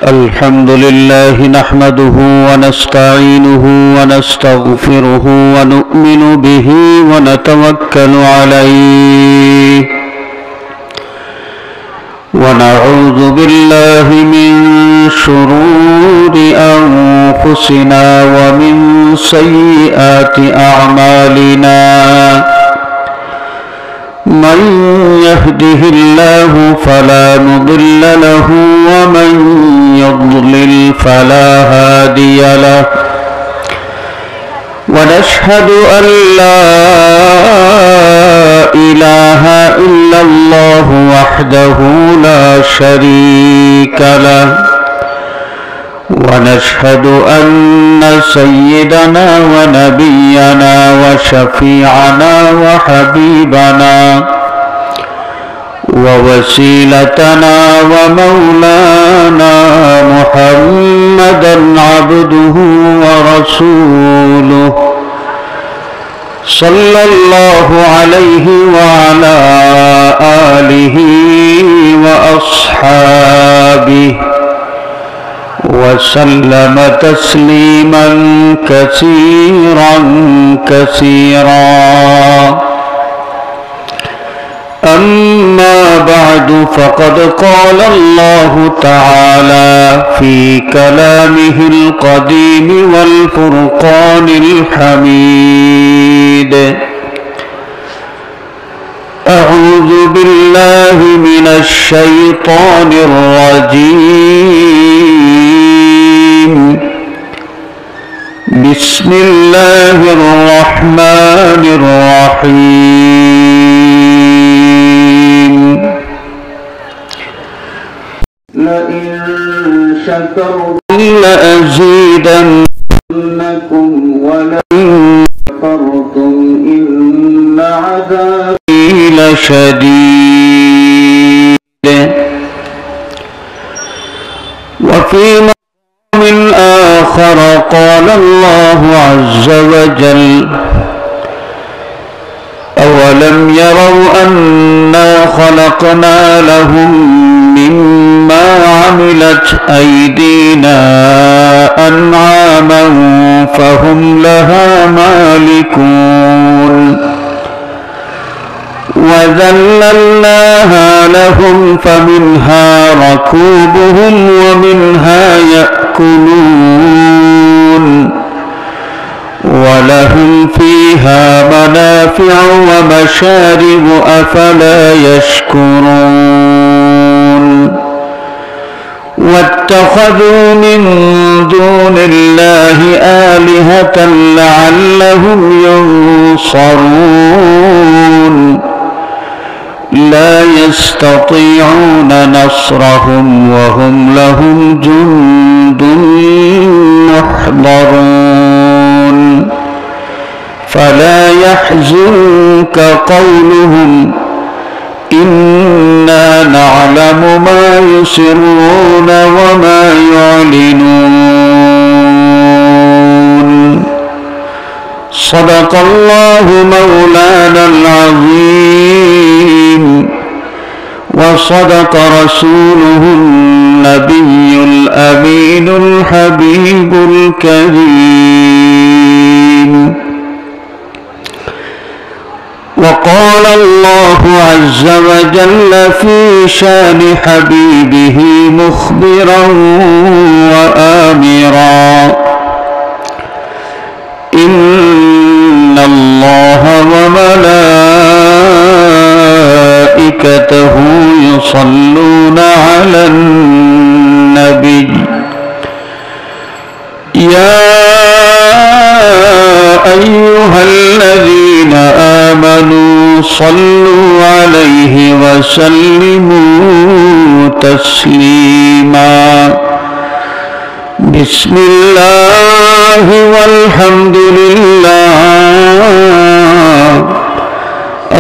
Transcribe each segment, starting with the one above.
الحمد لله نحمده ونستعينه ونستغفره ونؤمن به ونتوكل عليه ونعوذ بالله من شرور أنفسنا ومن سيئات أعمالنا من يهده الله فلا مضل له ومن يضلل فلا هادي له ونشهد أن لا إله إلا الله وحده لا شريك له ونشهد أن سيدنا ونبينا وشفيعنا وحبيبنا ووسيلتنا ومولانا محمدا عبده ورسوله صلى الله عليه وعلى آله وأصحابه وسلم تسليما كثيرا أما بعد فقد قال الله تعالى في كلامه القديم والفرقان الحميد أعوذ بالله من الشيطان الرجيم بسم الله الرحمن الرحيم لئن شكرتم لأزيدنكم ولئن كفرتم إن عذابي لشديد وفي من آخر قال الله عز وجل أولم يروا أنا خلقنا لهم مما عملت أيدينا أنعاما فهم لها مالكون وذللناها لهم فمنها ركوبهم ومنها يأكلون ولهم فيها منافع ومشارب أفلا يشكرون واتخذوا من دون الله آلهة لعلهم ينصرون لا يستطيعون نصرهم وهم لهم جند محضرون فلا يحزنك قولهم إنا نعلم ما يسرون وما يعلنون صدق الله مولانا العظيم وصدق رسوله النبي الأمين الحبيب الكريم وقال الله عز وجل في شان حبيبه مخبرا وآمرا إن الله وملائكته يصلون على النبي يا أيها الذين آمنوا صلوا عليه وسلموا تسليما بسم الله والحمد لله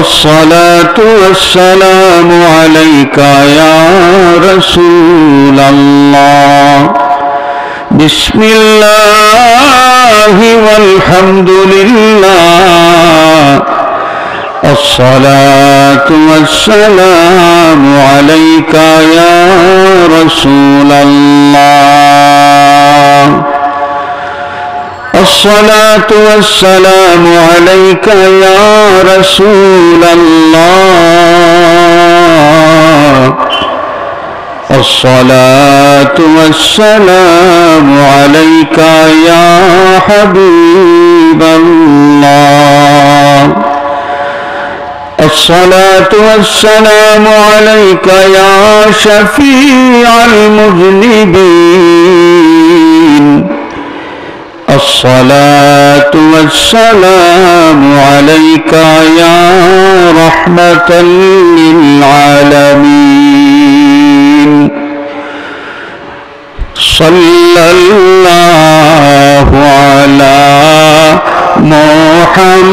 الصلاة والسلام عليك يا رسول الله بسم الله والحمد لله الصلاة والسلام عليك يا رسول الله الصلاة والسلام عليك يا رسول الله الصلاة والسلام عليك يا حبيب الله الصلاة والسلام عليك يا شفيع المذنبين الصلاة والسلام عليك يا رحمة للعالمين صلى الله على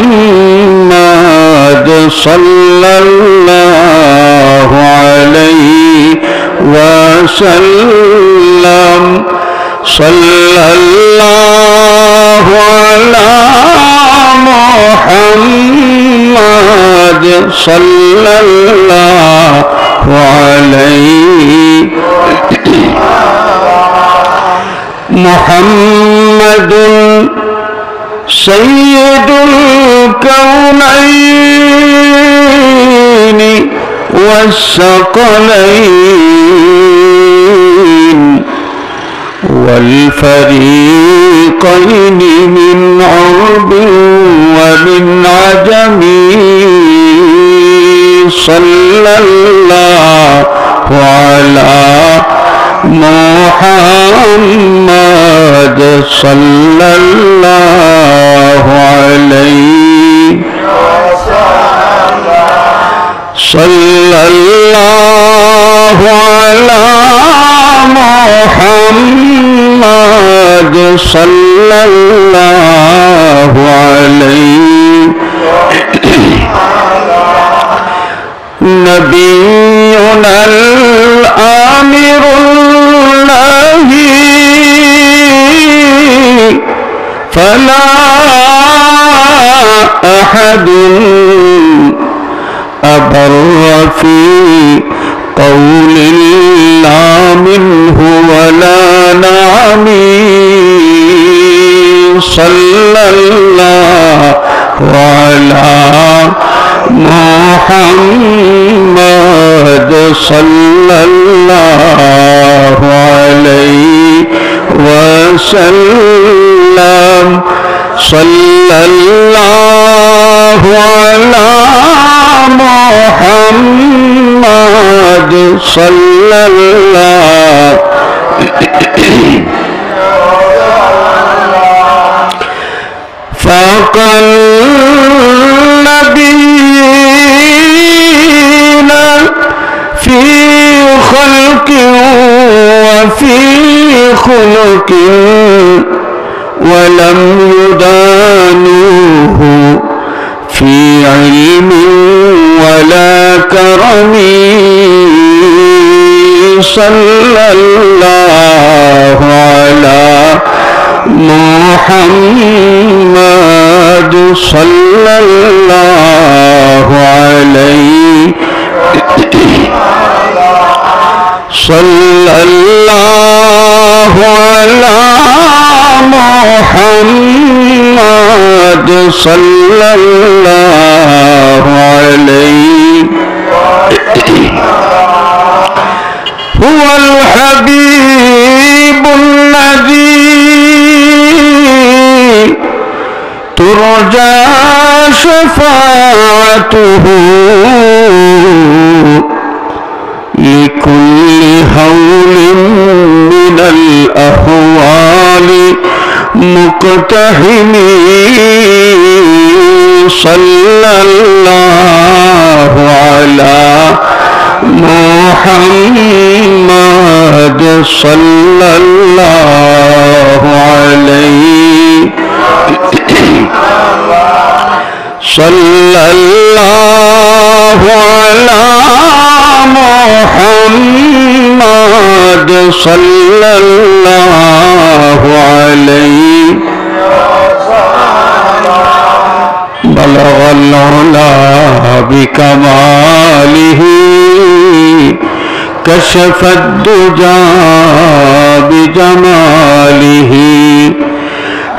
محمد صلى الله عليه وسلم صلى الله على محمد صلى الله عليه محمد سيد الكونين والثقلين والفريقين من عرب ومن عجم صلى الله على محمد صلى الله عليه صلى الله على محمد صلى الله عليه نبينا الآمر النهي فلا أحد أبر في قول لا منه ولا نعم صلى الله على محمد صلى الله عليه وسلم صلى الله على محمد صلى الله فوق النبيين في خلق وفي خلق ولم يدانوه في علم ولا كرم صلى الله على محمد صلى الله عليه صلى الله على محمد صلى الله عليه هو الحبيب الذي ترجى شفاعته لكل هول من الأهوال مقتحم صلى الله على محمد صلى الله عليه صلى الله على محمد صلى الله عليه بلغ العلا بكماله كشف الدجى بجماله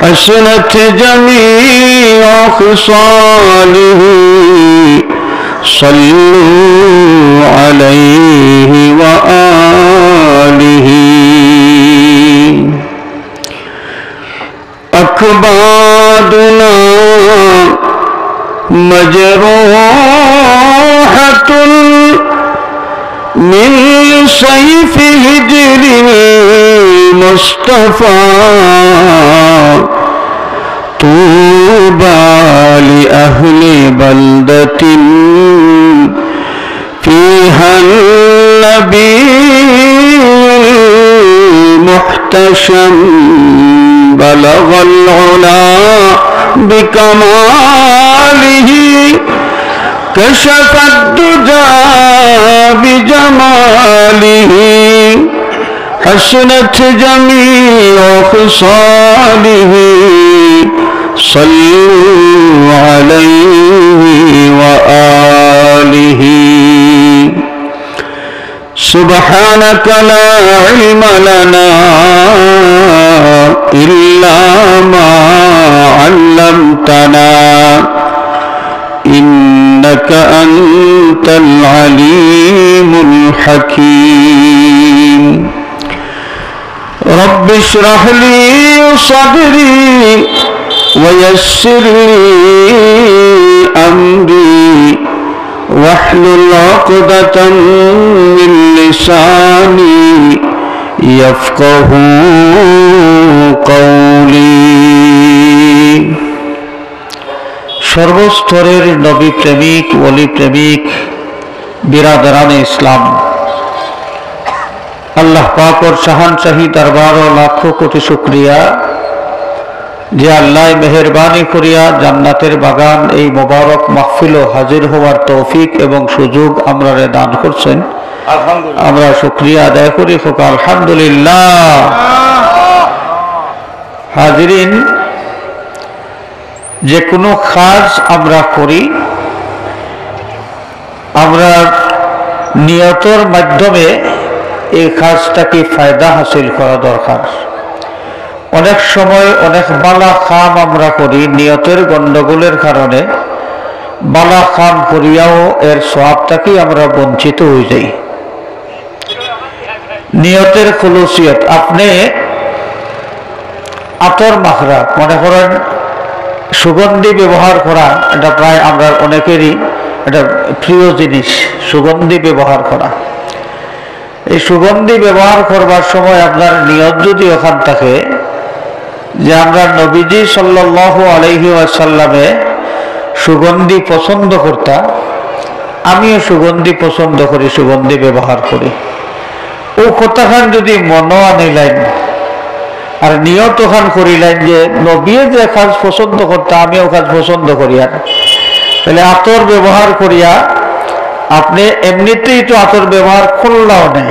حسنت جميع خصاله صلوا عليه وآله أكبادنا مجروحة من سيف هجر المصطفى طوبى لأهل بلدة فيها النبي المحتشم بلغ العلا بكماله كشف الدجى بجماله حسنت جميع خصاله صلوا عليه وآله سبحانك لا علم لنا إلا ما علمتنا إنك أنت العليم الحكيم رب اشرح لي صدري ويسر لي أمري واحلل عقدة من لساني يفقه قولي সর্বস্তরের নবী প্রেমিক ওলি প্রেমিক বিরাদরানে ইসলাম আল্লাহ পাকের শাহানশাহী দরবার ও লাখো কোটি শুকরিয়া যে আল্লাহ মেহেরবানি করিয়া জান্নাতের বাগান এই মোবারক মাহফিল হাজির হওয়ার তৌফিক এবং সুযোগ আমরা দান করছেন আমরা শুকরিয়া আদায় করি হোক আলহামদুলিল্লাহ। হাজিরিন, যে কোনো কাজ আমরা করি আমরা নিয়তের মাধ্যমে এই কাজটাকে ফায়দা হাসিল করা দরকার। অনেক সময় অনেক বালা কাম আমরা করি নিয়তের গন্ডগোলের কারণে বালা কাম করিয়াও এর সওয়াবটাকে আমরা বঞ্চিত হয়ে যাই। নিয়তের খুলুসিয়ত, আপনি আতর মাখরা মনে করেন সুগন্ধি ব্যবহার করা, এটা প্রায় আমরা অনেকেরই এটা প্রিয় জিনিস, সুগন্ধি ব্যবহার করা। এই সুগন্ধি ব্যবহার করবার সময় আপনার নিয়ত যদি ওখান থাকে যে আমরা নবীজি সাল্লাল্লাহু আলাইহি ওয়াসাল্লামে সুগন্ধি পছন্দ করতাম, আমিও সুগন্ধি পছন্দ করি, সুগন্ধি ব্যবহার করি, ও কথাখান যদি মনও আনিলেন আর নিয়ত ওখান করিলেন যে নবী যে কাজ পছন্দ করতাম আমিও কাজ পছন্দ করি, আর তাহলে আতর ব্যবহার করিয়া আপনি এমনিতেই তো আতর ব্যবহার করলাও নেই,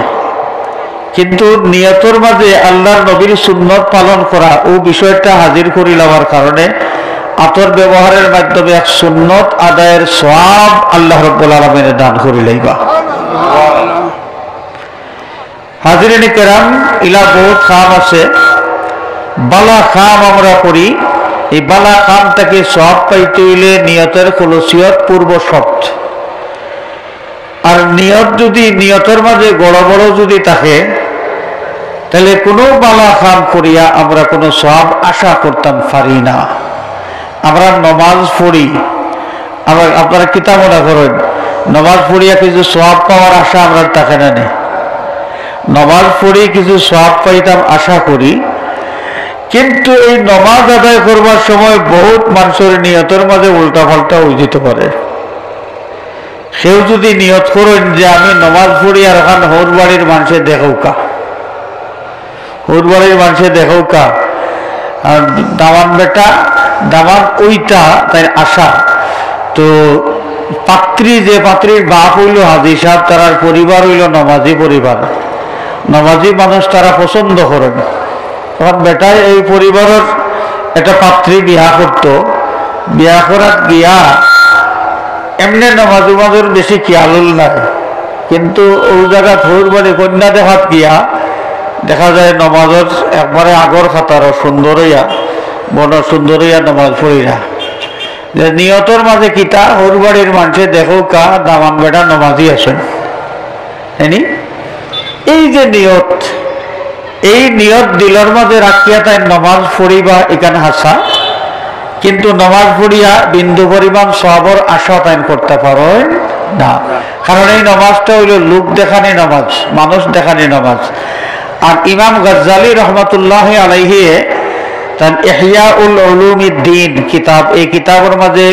কিন্তু নিয়তর মাঝে আল্লাহর নবীর সুন্নত পালন করা ও বিষয়টা হাজির করি লওয়ার কারণে আতর ব্যবহারের মাধ্যমে এক সুন্নত আদায়ের সওয়াব আল্লাহ রাব্বুল আলামিন দান করি লইবা। হাজিরিন কেরাম, ইলা বহুত কাম আছে, বালা কাম আমরা করি, এই বালা কামটাকে সওয়াব পাইতে হইলে নিয়তের খুলুসিয়ত পূর্ব শর্ত। আর নিয়ত যদি নিয়তের মাঝে গড়বড় যদি থাকে তাহলে কোনো বালা কাম করিয়া আমরা কোনো সওয়াব আশা করতাম পারি না। আমরা নমাজ পড়ি, আমরা আপনারা কিতাব মনে করেন নমাজ পড়িয়া কিছু সওয়াব পাওয়ার আশা আমরা থাকে না, নমাজ পড়ি কিছু সওয়াব পাইতাম আশা করি, কিন্তু এই নমাজ আদায় করবার সময় বহুত মানুষের নিয়তের মাঝে উল্টা পাল্টা হয়ে যেতে পারে। সেও যদি নিয়ত করেন যে আমি নমাজ পড়ি আর এখন হোর বাড়ির মানুষে দেখৌকা, হোর বাড়ির মানুষে দেখৌকা, আর দামান বেটা দামান ওইটা তাই আশা, তো পাত্রী যে পাত্রীর বাপ হইল হাজি সাহেব, তার পরিবার হইল নমাজি পরিবার, নমাজি মানুষ তারা পছন্দ করেন। তখন বেটায় এই পরিবারের একটা পাত্রী বিয়া করত, বিয়া করার গিয়া এমনি নামাজ উমাজের বেশি খেয়াল নাই, কিন্তু ওই জায়গা ভোর বাড়ি কন্যা দেখাত গিয়া দেখা যায় নমাজের একবারে আগর খাতারও সুন্দর হইয়া বড় সুন্দর হইয়া নমাজ পড়িরা। যে নিয়তর মাঝে কিতা ওর বাড়ির মানুষে দেখো কা দামান বেটা নমাজি আসেন এনি। এই যে নিয়ত, এই নিয়ত দিলর মাঝে রাখিয়া তাই নমাজ পড়িবা এখানে হাসা, কিন্তু নমাজ পড়িয়া বিন্দু পরিমাণ সবর আশা তাই করতে পারো না। কারণ এই নমাজটা হইল লোক দেখানি নমাজ, মানুষ দেখানি নমাজ। আর ইমাম গজ্জালি রহমতুল্লাহ আলাইহি তার ইহইয়াউল উলুমিদ্দিন কিতাব, এই কিতাবের মাঝে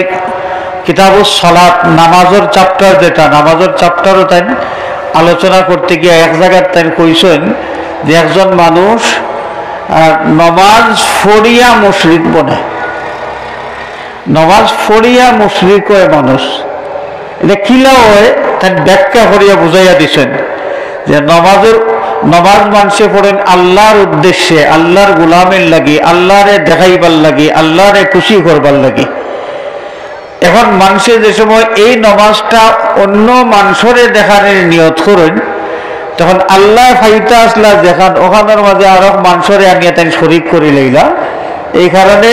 কিতাবুস সালাত নামাজের চ্যাপ্টার, যেটা নামাজের চ্যাপ্টারও তাই আলোচনা করতে গিয়ে এক জায়গায় তাই কইছেন যে একজন মানুষ নমাজ ফড়িয়া মুশরিক বনে, নমাজ ফড়িয়া মুশরিক হয় মানুষ। এটা কিলা হয় তাই ব্যাখ্যা করিয়া বুঝাইয়া দিছেন যে নমাজ মানুষে পড়েন আল্লাহর উদ্দেশ্যে, আল্লাহর গোলামের লাগি, আল্লাহরে দেখাইবার লাগি, আল্লাহরে খুশি করবার লাগি। এখন মানুষে যে সময় এই নমাজটা অন্য মানুষরে দেখানোর নিয়ত করেন, তখন আল্লাহ ফাইতা আসলা দেখান ওখানের মাঝে আরো মানুষরে আনিয়া তাই শরিক করে লইলা। এই কারণে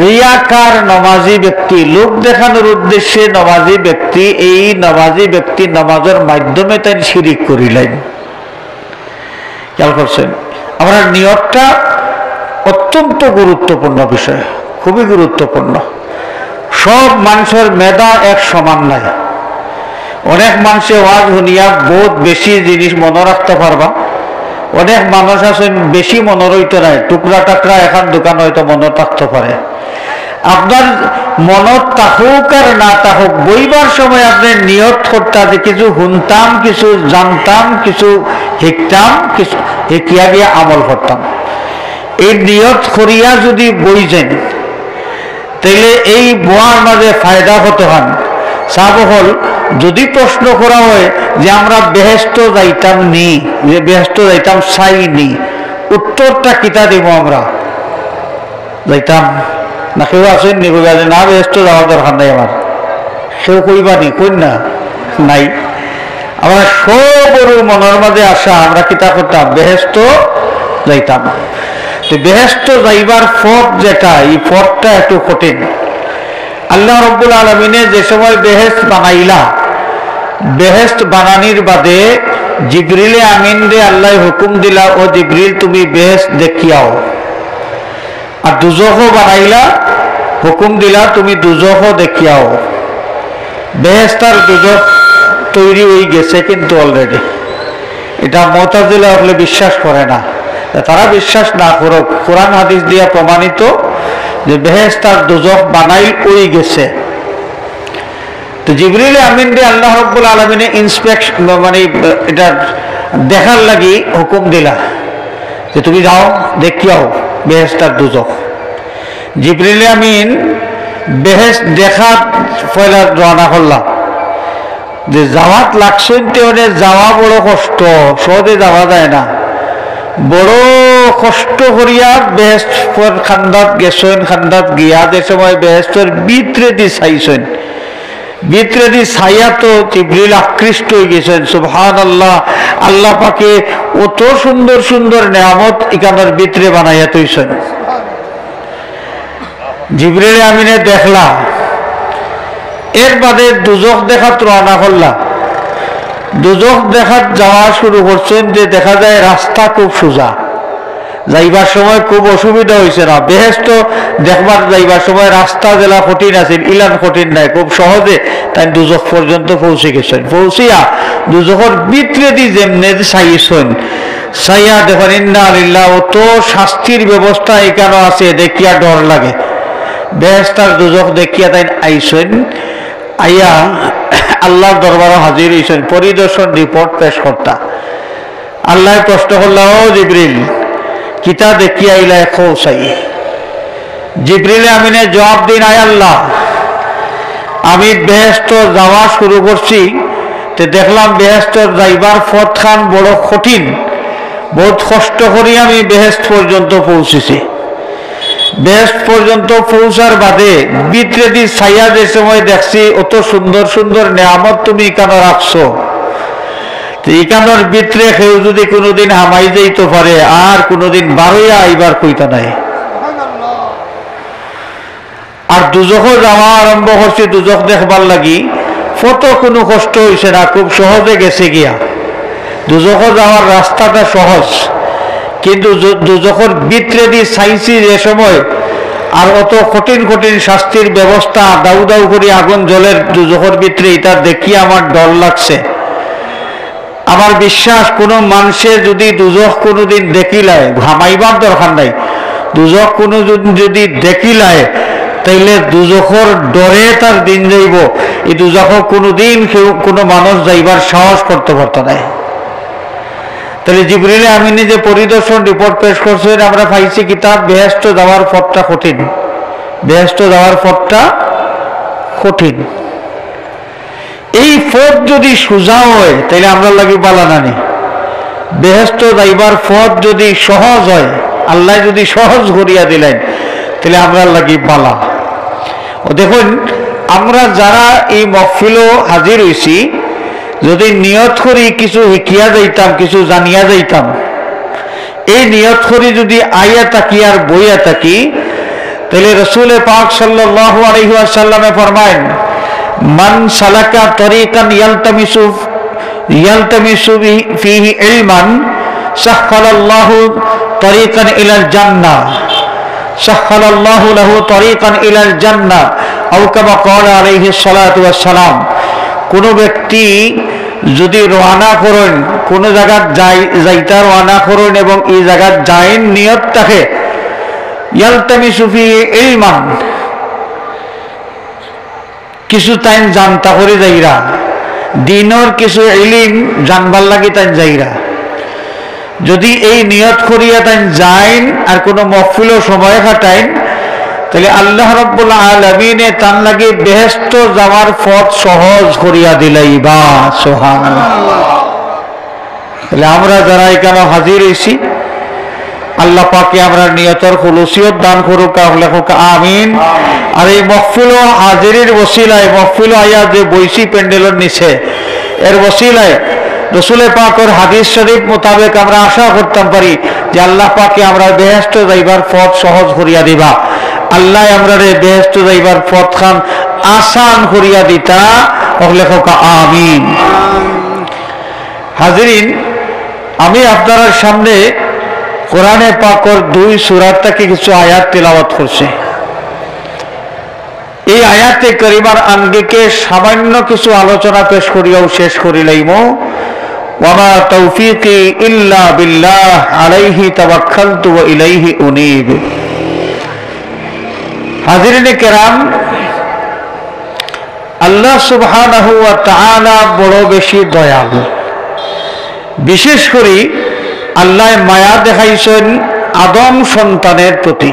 রিয়াকার নমাজি ব্যক্তি, লোক দেখানোর উদ্দেশ্যে নমাজি ব্যক্তি, এই নমাজি ব্যক্তি নমাজের মাধ্যমে তাই শিরিক করিলেন। খেয়াল করছেন? আমরা নিয়তটা অত্যন্ত গুরুত্বপূর্ণ বিষয়, খুবই গুরুত্বপূর্ণ। সব মানুষের মেধা এক সমান নাই। অনেক মানুষে ওয়াজ শুনিয়া বহুত বেশি জিনিস মনে রাখতে পারবা, অনেক মানুষ আছেন বেশি মনে রইতে নাই, টুকরা টাকরা এখন দোকান হয়তো মনে থাকতে পারে। আপনার মনত থাকুক আর না থাকুক, বইবার সময় আপনি নিয়ত করতে যে কিছু শুনতাম, কিছু জানতাম, কিছু শিখতাম, কিছু শিখিয়া গিয়ে আমল করতাম। এই নিয়ত করিয়া যদি বই যান, তাইলে এই বইয়ের মাঝে ফায়দা হতে হন। সাব হল যদি প্রশ্ন করা হয় যে আমরা বেহেশত যাইতাম নি, যে বেহেশত যাইতাম চাই নি, উত্তরটা কিতা দেব? আমরা যাইতাম না। কেউ আসেন নি কইবা যে না বেহেশত যাওয়ার দরকার নাই আমার? কেউ কইবা নি? কই না নাই। আমরা সবর মনের মাঝে আসা আমরা কিতা করতাম? বেহেশত যাইতাম। তো বেহেশত যাইবার পথ যেটা, এই পথটা একটু কঠিন। আল্লাহ রব্বুল আলমিনে যে সময় বেহেশত বানাইলা, বেহেশত বানানির বাদে জিবরিলে আমিন রে আল্লাহ হুকুম দিলা, ও জিবরিল তুমি বেহেশত দেখিয়াও। আর দুজখও বানাইলা, হুকুম দিলা তুমি দুজখও দেখিয়াও। বেহেশত আর দুজখ তৈরি হয়ে গেছে কিন্তু অলরেডি। এটা মুতাজিলা হলে বিশ্বাস করে না, তারা বিশ্বাস না করুক। কোরআন হাদিস দিয়া প্রমাণিত যে বেহেশত আর দুজখ বানাই হয়ে গেছে। তো জিবরিল আমিন রে আল্লাহ রাব্বুল আলামিনে ইন্সপেকশন মানে এটা দেখার লাগি হুকুম দিলা যে তুমি যাও দেখিয়াও বেহেশত আর দুজখ। জিবরিল আমিন বেহেশত দেখা পয়লা রওনা করলাম, যে যাওয়াত লাগছেন তেমনি যাওয়া বড় কষ্ট, সহজে যাওয়া যায় না। বড় কষ্ট করিয়া বেহেশত খান্দাত গেছেন। খান্দাত গিয়া যে সময় বেহেশতের ভিতরে দি চাইছেন, ভিতরে দি ছাইয়া তো জিবরিল আকৃষ্ট হয়ে গেছেন। সুবহানাল্লাহ, আল্লাহ পাকে অত সুন্দর সুন্দর নেয়ামত ইকানের ভিতরে বানাইয়া তৈছেন। জিবরিল আমিনে দেখলা, এর বাদে দুজখ দেখাত রওনা করলা। দুজখ দেখাত যাওয়া শুরু করছেন, যে দেখা যায় রাস্তা খুব সোজা, যাইবার সময় খুব অসুবিধা হয়েছে না। বেহেশত দেখবার যাইবার সময় রাস্তা জেলা কঠিন আছে, ইলান কঠিন নাই, খুব সহজে তাই দুজখ পর্যন্ত পৌঁছে গেছেন। পৌঁছিয়া দুজখের ভিতরে দি যেমনে চাইছেন, চাইয়া দেখেন ইন্না লিল্লাহ, অত শাস্তির ব্যবস্থা এখানে আছে দেখিয়া ডর লাগে। বেহেশত আর দুজখ দেখিয়া তাই আইছেন, আইয়া আল্লাহর দরবারে হাজির হয়েছেন, পরিদর্শন রিপোর্ট পেশ করতা। আল্লাহ প্রশ্ন করলা, ও জিবরিল কিতা দেখিয়া আইলা এখো চাই? জিবরিল আমিনে জবাব দিন, আয় আল্লাহ, আমি বেহেশত যাওয়া শুরু করছি, তে দেখলাম বেহেশত যাইবার পথ খান বড় কঠিন, বহুত কষ্ট করি আমি বেহেশত পর্যন্ত পৌঁছেছি। বেহেশত পর্যন্ত পৌঁছার বাদে ভিতরে দি ছায়া যে সময় দেখছি অত সুন্দর সুন্দর নেয়ামত তুমি এখানে রাখছো, এখানোর ভিতরে কেউ যদি কোনোদিন হামাই যাইতে পারে আর কোনোদিন বারোয়া আইবার কইতা নাই। আর দুজখও যাওয়া আরম্ভ করছি, দুজখ দেখবার লাগি কত কোনো কষ্ট হয়েছে না, খুব সহজে গেছে গিয়া। দুজখও যাওয়ার রাস্তাটা সহজ, কিন্তু দুজখের ভিতরে দিয়ে চাইছি যে সময় আর অত কঠিন কঠিন শাস্তির ব্যবস্থা, দাউ দাউ করে আগুন জলের দুজখের ভিতরে, এটা দেখি আমার ডর লাগছে। আমার বিশ্বাস কোনো মানুষের যদি দুজখ কোনোদিন দেখিলায়, ঘামাইবার দরকার নাই, দুজখ কোনো যদি দেখিলায় তাইলে দুজখর ডরে তার দিন যাইব। এই দুজখ কোনোদিন কেউ কোনো মানুষ যাইবার সাহস করতে পারত না। তাহলে জিবরিল আমিনী যে পরিদর্শন রিপোর্ট পেশ করছেন, আমরা পাইছি কিতাব বেহেশত যাওয়ার পথটা কঠিন, বেহেশত যাওয়ার পথটা কঠিন। এই পথ যদি সোজা হয় তাহলে আমরা লাগি বালানানি। বেহেশত যাইবার পথ যদি সহজ হয়, আল্লাহ যদি সহজ করিয়া দিলেন, তাহলে আমরা লাগি বালা। ও দেখুন, আমরা যারা এই মহফিলও হাজির হইছি, যদি নিয়ত করি কিছু শিখিয়া যাইতাম, কিছু জানিয়া যাইতাম, এই নিয়ত করি যদি আইয়া থাকি আর বইয়া থাকি, তাহলে রাসূল পাক সাল্লাল্লাহু আলাইহি ওয়াসাল্লামে ফরমায়েন, মান সালাকা তরিকান ইয়ালতামিসু ফিহি ইলমান সাহহালাল্লাহু তরিকান ইলাল জান্নাহ, সাহহালাল্লাহু লাহু তরিকান ইলাল জান্নাহ, আও কামা ক্বালা আলাইহিস সালাতু ওয়াস সালাম। কোনো ব্যক্তি যদি রওনা করেন, কোনো জায়গায় যাইতা রওনা করেন এবং এই জায়গায় যাইন নিয়ত থাকে, ইয়ালতামিসু ফিহি ইলমান, কিছু তাইন জানতা করে যাইরা, দিনের কিছু ইলম জানবার লাগি তাইন যাইরা। যদি এই নিয়ত করিয়া তাইন যাইন আর কোনো মহফিলও সময় কাটাইন, তাহলে আল্লাহ রাব্বুল আলামিনে তান লাগি বেহেশত যাওয়ার পথ সহজ করিয়া দিলাইবা। সুবহানাল্লাহ। তাহলে আমরা যারা এখানে হাজির হইছি, আল্লাহ পাকে আমরা নিয়তের খুলুসিয়ত দান করুক, আমিন। আর এই মহফিল ও হাজিরের ওসিলায়, মহফিল আয়া যে বৈশি প্যান্ডেলের নিচে, এর ওসিলায় রাসূল পাকের হাদিস শরীফ মোতাবেক আমরা আশা করতাম পারি যে আল্লাহ পাকে আমরা বেহেশত যাইবার পথ সহজ করিয়া দিবা। আল্লাহ আমরা বেহেশত যাইবার পথ খান আসান করিয়া দিতা, আমিন। হাজিরিন, আমি আপনার সামনে কোরআনে পাকের 2 সূরার থেকে কিছু আয়াত তেলাওয়াত করছি। এই আয়াতে কারিমার আঙ্গিকে সামান্য কিছু আলোচনা পেশ করিয়াও শেষ করিলাইম। ওয়ামা তৌফিকি ইল্লা বিল্লাহ আলাইহি তাওয়াক্কালতু ওয়া ইলাইহি উনীব। হাজিরিনে কেরাম, আল্লাহ সুবহানাহু ওয়া তাআলা বড় বেশি দয়ালু। বিশেষ করে আল্লাহ মায়া দেখাইছেন আদম সন্তানের প্রতি।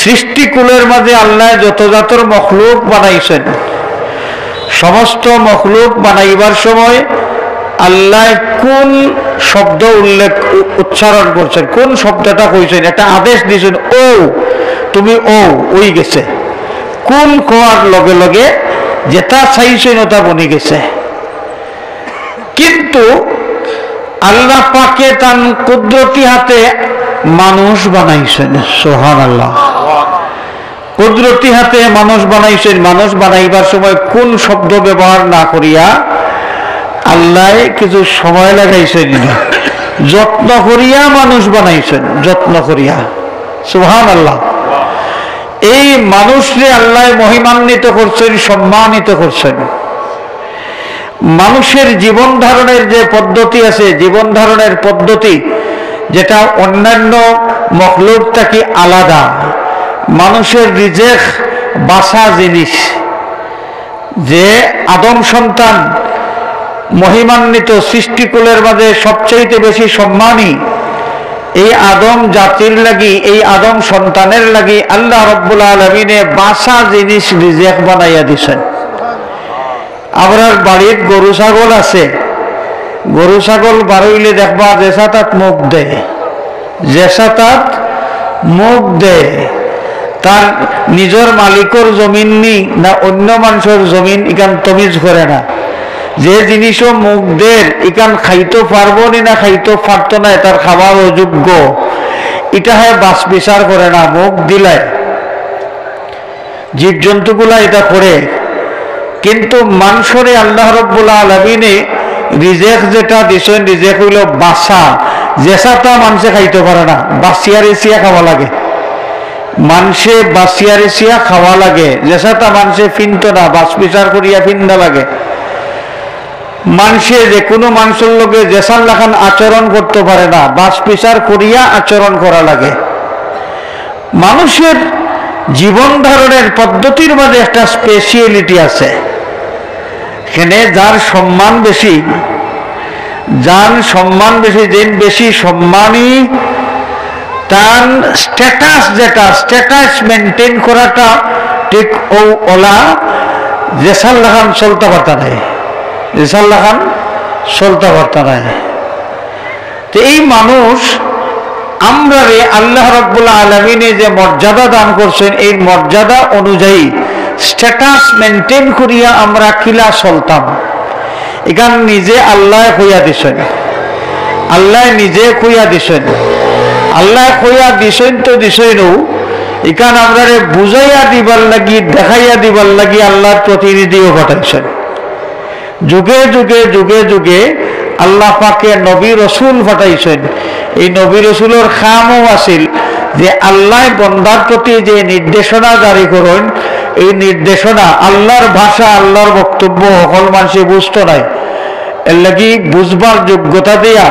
সৃষ্টিকুলের মাঝে আল্লাহ যত জাতর মখলুক বানাইছেন, সমস্ত মখলুক বানাইবার সময় আল্লাহ কোন শব্দ উচ্চারণ করছেন, কোন শব্দটা কইছেন, একটা আদেশ দিয়েছেন, ও তুমি ও ওই গেছে। কোন কোয়ার লগে লগে যেটা চাইছেন ওটা বনি গেছে। কিন্তু আল্লাহ পাকে তান কুদরতি হাতে মানুষ বানাইছেন। সুবহানাল্লাহ। কুদরতি হাতে মানুষ বানাইছেন। মানুষ বানাইবার সময় কোন শব্দ ব্যবহার না করিয়া আল্লাহ কিছু সময় লাগাইছেন, যত্ন করিয়া মানুষ বানাইছেন, যত্ন করিয়া। সুবহানাল্লাহ। এই মানুষরে আল্লাহ মহিমান্বিত করছেন, সম্মানিত করছেন। মানুষের জীবন ধারণের যে পদ্ধতি আছে, জীবন ধারণের পদ্ধতি যেটা অন্যান্য মখলুক থেকে আলাদা। মানুষের রিজেক বাসা জিনিস, যে আদম সন্তান মহিমান্বিত, সৃষ্টিকুলের মাঝে সবচেয়ে বেশি সম্মানী, এই আদম জাতির লাগি, এই আদম সন্তানের লাগি আল্লাহ রাব্বুল আলামিনে বাসা জিনিস রিজেক বানাইয়া দিছেন। আমার বাড়ির গরু ছাগল আছে, গরু ছাগল বারইলে দেখবা জেসা তাত মুখ দেয়, জেসা তাত মুখ দেয়, তার নিজের মালিকর জমিন নি না অন্য মানুষের জমিন ইকান তমিজ করে না। যে জিনিসও মুখ দের ইকান খাইতে পারবো নি না খাইতে পারতো না, তার খাবার অযোগ্য, এটা হয় বাস বিচার করে না। মুখ দিলায় জীবজন্তুগুলা এটা করে, কিন্তু মানুষরে আল্লাহ রাব্বুল আলামিনে রিজেক যেটা দিছেন, রিজেক হইল বাসা, যেসাটা মানুষে খাইতে পারে না, বাসিয়া রেসিয়া খাওয়া লাগে। মানুষে বাসিয়া রেসিয়া খাওয়া লাগে, যেসাটা মানুষে ফিনতো না, বাস বিচার করিয়া ফিন্দা লাগে। মানুষে যে কোনো মানুষের লোকে যেসান লাখান আচরণ করতে পারে না, বাস বিচার করিয়া আচরণ করা লাগে। মানুষের জীবন ধারণের পদ্ধতির মাঝে একটা স্পেশালিটি আছে। এখানে যার সম্মান বেশি, যার সম্মান বেশি, যে বেশি সম্মানী, তার স্ট্যাটাস যেটা স্ট্যাটাস মেনটেন করাটা ঠিক ও ওলা যেসাল লাখান চলতে পারতা নাই, যেসাল লাখান চলতে পারতা নাই। তো এই মানুষ আমরা রে আল্লাহ রাব্বুল আলামিনে যে মর্যাদা দান করছেন, এই মর্যাদা অনুযায়ী স্ট্যাটাস মেনটেন করিয়া আমরা কিলা চলতাম, এখান নিজে আল্লাহ কইয়া দিছেন, আল্লাহ নিজে কইয়া দিছেন, আল্লাহ কইয়া দিছেন তো দিছেনও, এখান আমরা বুঝাইয়া দিবার লাগি, দেখাইয়া দিবার লাগি আল্লাহর প্রতিনিধিও পাঠাইছেন। যুগে যুগে যুগে যুগে আল্লাহ পাকে নবী রসুল পাঠাইছেন। এই নবী রসুলের খামও আছিল যে আল্লাহ বন্দার প্রতি যে নির্দেশনা জারি করেন, এই নির্দেশনা আল্লাহর ভাষা, আল্লাহর বক্তব্য সকল মানুষে বুঝতো নাই। এর লাগি বুঝবার যোগ্যতা দিয়া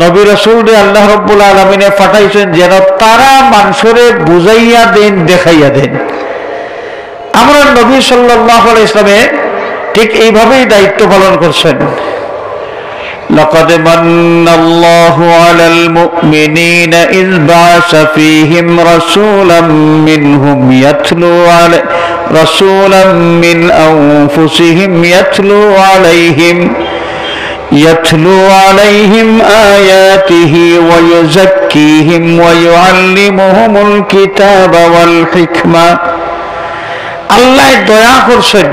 নবী রসুলরে আল্লাহ রাব্বুল আলামিনে পাঠাইছেন যেন তারা মানুষরে বুঝাইয়া দেন, দেখাইয়া দেন। আমরা নবী সাল্লাল্লাহু আলাইহি ওয়াসাল্লামে ঠিক এইভাবেই দায়িত্ব পালন করছেন। لقد من الله على المؤمنين إذ بعث فيهم رسولا منهم رسولا من أنفسهم يتلو عليهم آياته ويزكيهم ويعلمهم الكتاب والحكمة। আল্লাহ দয়া করছেন,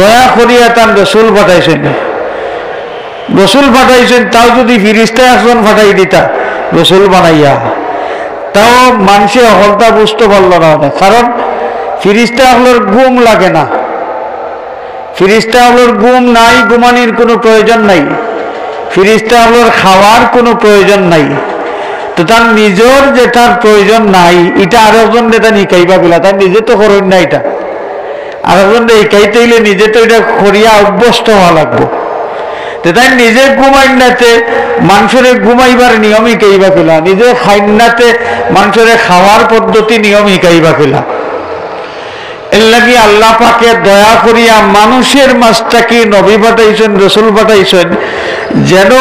দয়া করিয়া তার রসুল পাঠাইছেন। রসুল পাঠাইছেন, তাও যদি ফিরিস্তা একজন পাঠাই দিতা রসুল বানাইয়া, তাও মানুষে হলতা বুঝতে পারলো না। কারণ ফিরিস্তা হলোর গুম লাগে না, ফিরিস্তা হলোর গুম নাই, গুমানির কোনো প্রয়োজন নাই, ফিরিস্তা হলোর খাওয়ার কোনো প্রয়োজন নাই। তো তার নিজের যেটার প্রয়োজন নাই, এটা আরেকজন যেটা নিকাইবা গেলা, তার নিজে তো করেন না, এটা আরেকজন নিকাইতে হইলে নিজে তো এটা করিয়া অভ্যস্ত হওয়া লাগবো। তাই নিজে ঘুমাইনাতে মানুষের ঘুমাইবার নিয়ম শিকাইবা খেলা, নিজে খাইনাতে মানুষের খাওয়ার পদ্ধতি নিয়ম শিকাইবা খেলা। এর লাগি আল্লাহ পাকে দয়া করিয়া মানুষের মাঝটাকে নবী পাঠাইছেন, রসুল পাঠাইছেন, যেন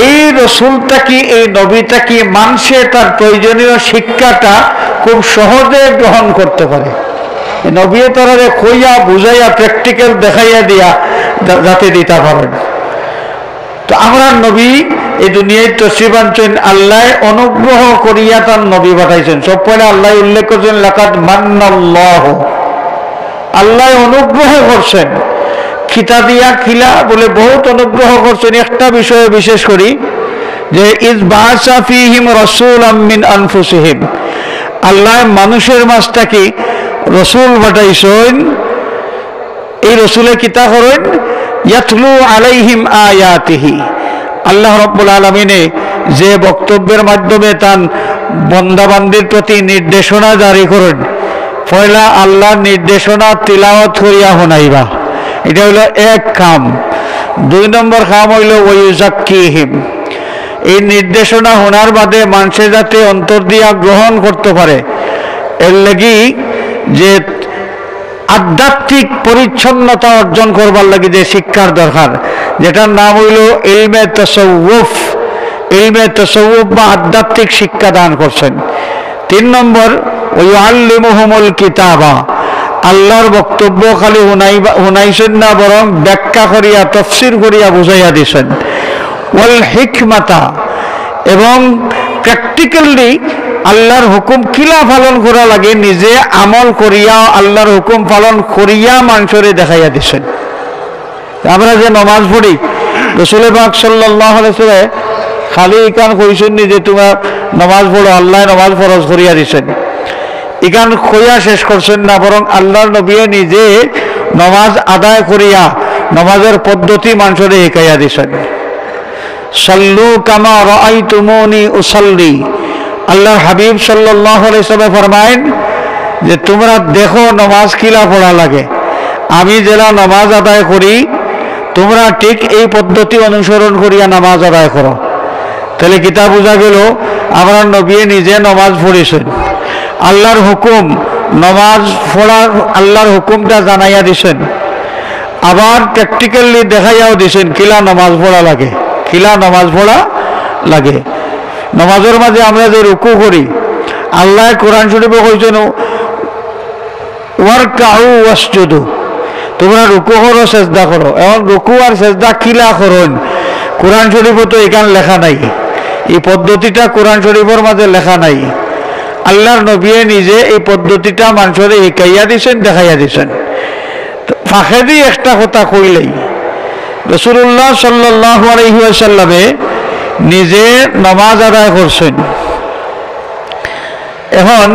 এই রসুলটাকে, এই নবীটাকে মানুষে তার প্রয়োজনীয় শিক্ষাটা খুব সহজে গ্রহণ করতে পারে। নবী তারা কইয়া বুঝাইয়া প্র্যাকটিক্যাল দেখাইয়া দিয়া যাতে দিতে পারেন। তো আমরা নবী এই দুনিয়ায় তশরিফ আনছেন, আল্লাহ অনুগ্রহ করিয়া তার নবী পাঠাইছেন। সব পয়লা আল্লাহ উল্লেখ করছেন লাকাদ মান্নাল্লাহু, আল্লাহ অনুগ্রহ করছেন। খিতা দিয়া খিলা বলে বহুত অনুগ্রহ করছেন। একটা বিষয়ে বিশেষ করি যে ইজ বাআসা ফীহিম রাসূলাম মিন আনফুসিহিম, আল্লাহ মানুষের মাঝটাকে রসুল পাঠাইছেন। এই রসুলে কিতা করেন, ইয়াতলু আলাইহিম আয়াতিহি, আল্লাহ রাব্বুল আলামিনে যে বক্তব্যের মাধ্যমে তার বন্দাবান্দির প্রতি নির্দেশনা জারি করেন, পয়লা আল্লাহর নির্দেশনা তিলাওয়াত করিয়া শোনাইবা, এটা হইল এক কাম। 2 নম্বর কাম হইল ওয়ায়ুযাক্কিহিম, এই নির্দেশনা শোনার বাদে মানুষে যাতে অন্তর দিয়া গ্রহণ করতে পারে, এর লাগি যে আধ্যাত্মিক পরিচ্ছন্নতা অর্জন করবার লাগে যে শিক্ষার দরকার, যেটার নাম হইল ইলমে তাসাউফ, ইলমে তাসাউফ বা আধ্যাত্মিক শিক্ষা দান করছেন। 3 নম্বর ওয়ায়ুআল্লিমুহুমুল কিতাবা, আল্লাহর বক্তব্য খালি শুনাইছেন না, বরং ব্যাখ্যা করিয়া তাফসীর করিয়া বুঝাইয়া দিছেন। ওয়াল হিকমাতা, এবং প্র্যাকটিক্যালি আল্লাহর হুকুম কিলা পালন করা লাগে নিজে আমল করিয়া আল্লাহর হুকুম পালন করিয়া মানুষরে দেখাইয়া দিছেন। আমরা যে নমাজ পড়ি রাসূল পাক সাল্লাল্লাহু আলাইহি ওয়াসাল্লাম খালি ইকান কইছেন নি যে তোমরা নমাজ পড়ো, আল্লাহ নমাজ ফরজ করিয়া দিছেন, ইকান কইয়া শেষ করছেন না, বরং আল্লাহর নবী নিজে নমাজ আদায় করিয়া নমাজের পদ্ধতি মানুষরে শিখাইয়া দিছেন। সাল্লু কামা রাআইতুমুনি উসাল্লি, আল্লাহর হাবিব সাল্লাল্লাহু আলাইহি ওয়াসাল্লাম ফরমায়েন যে তোমরা দেখো নমাজ কিলা পড়া লাগে, আমি যেটা নমাজ আদায় করি তোমরা ঠিক এই পদ্ধতি অনুসরণ করিয়া নামাজ আদায় করো। তাহলে কিতাব বোঝা গেল আমরা নবী নিজে নমাজ পড়েছেন, আল্লাহর হুকুম নমাজ পড়ার আল্লাহর হুকুমটা জানাইয়া দিছেন, আবার প্র্যাকটিক্যালি দেখাইয়াও দিছেন কিলা নমাজ পড়া লাগে, কিলা নমাজ পড়া লাগে। নমাজের মাঝে আমরা যে রুকু করি, আল্লাহ কোরআন শরীফে কইছেন ওয়ারকাউ ওয়াসজুদু, তোমরা রুকু করো সেজদা করো। এখন রুকু আর সেজদা কিলা করুন, কোরআন শরীফে তো এখানে লেখা নাই, এই পদ্ধতিটা কোরআন শরীফের মাঝে লেখা নাই। আল্লাহর নবী নিজে এই পদ্ধতিটা মানুষের শিখাইয়া দিছেন, দেখাইয়া দিছেন। ফাঁকে দিয়ে একটা কথা কইলেই রাসূলুল্লাহ সাল্লাল্লাহু আলাইহি ওয়াসাল্লামে নিজে নামাজ আদায় করছেন। এখন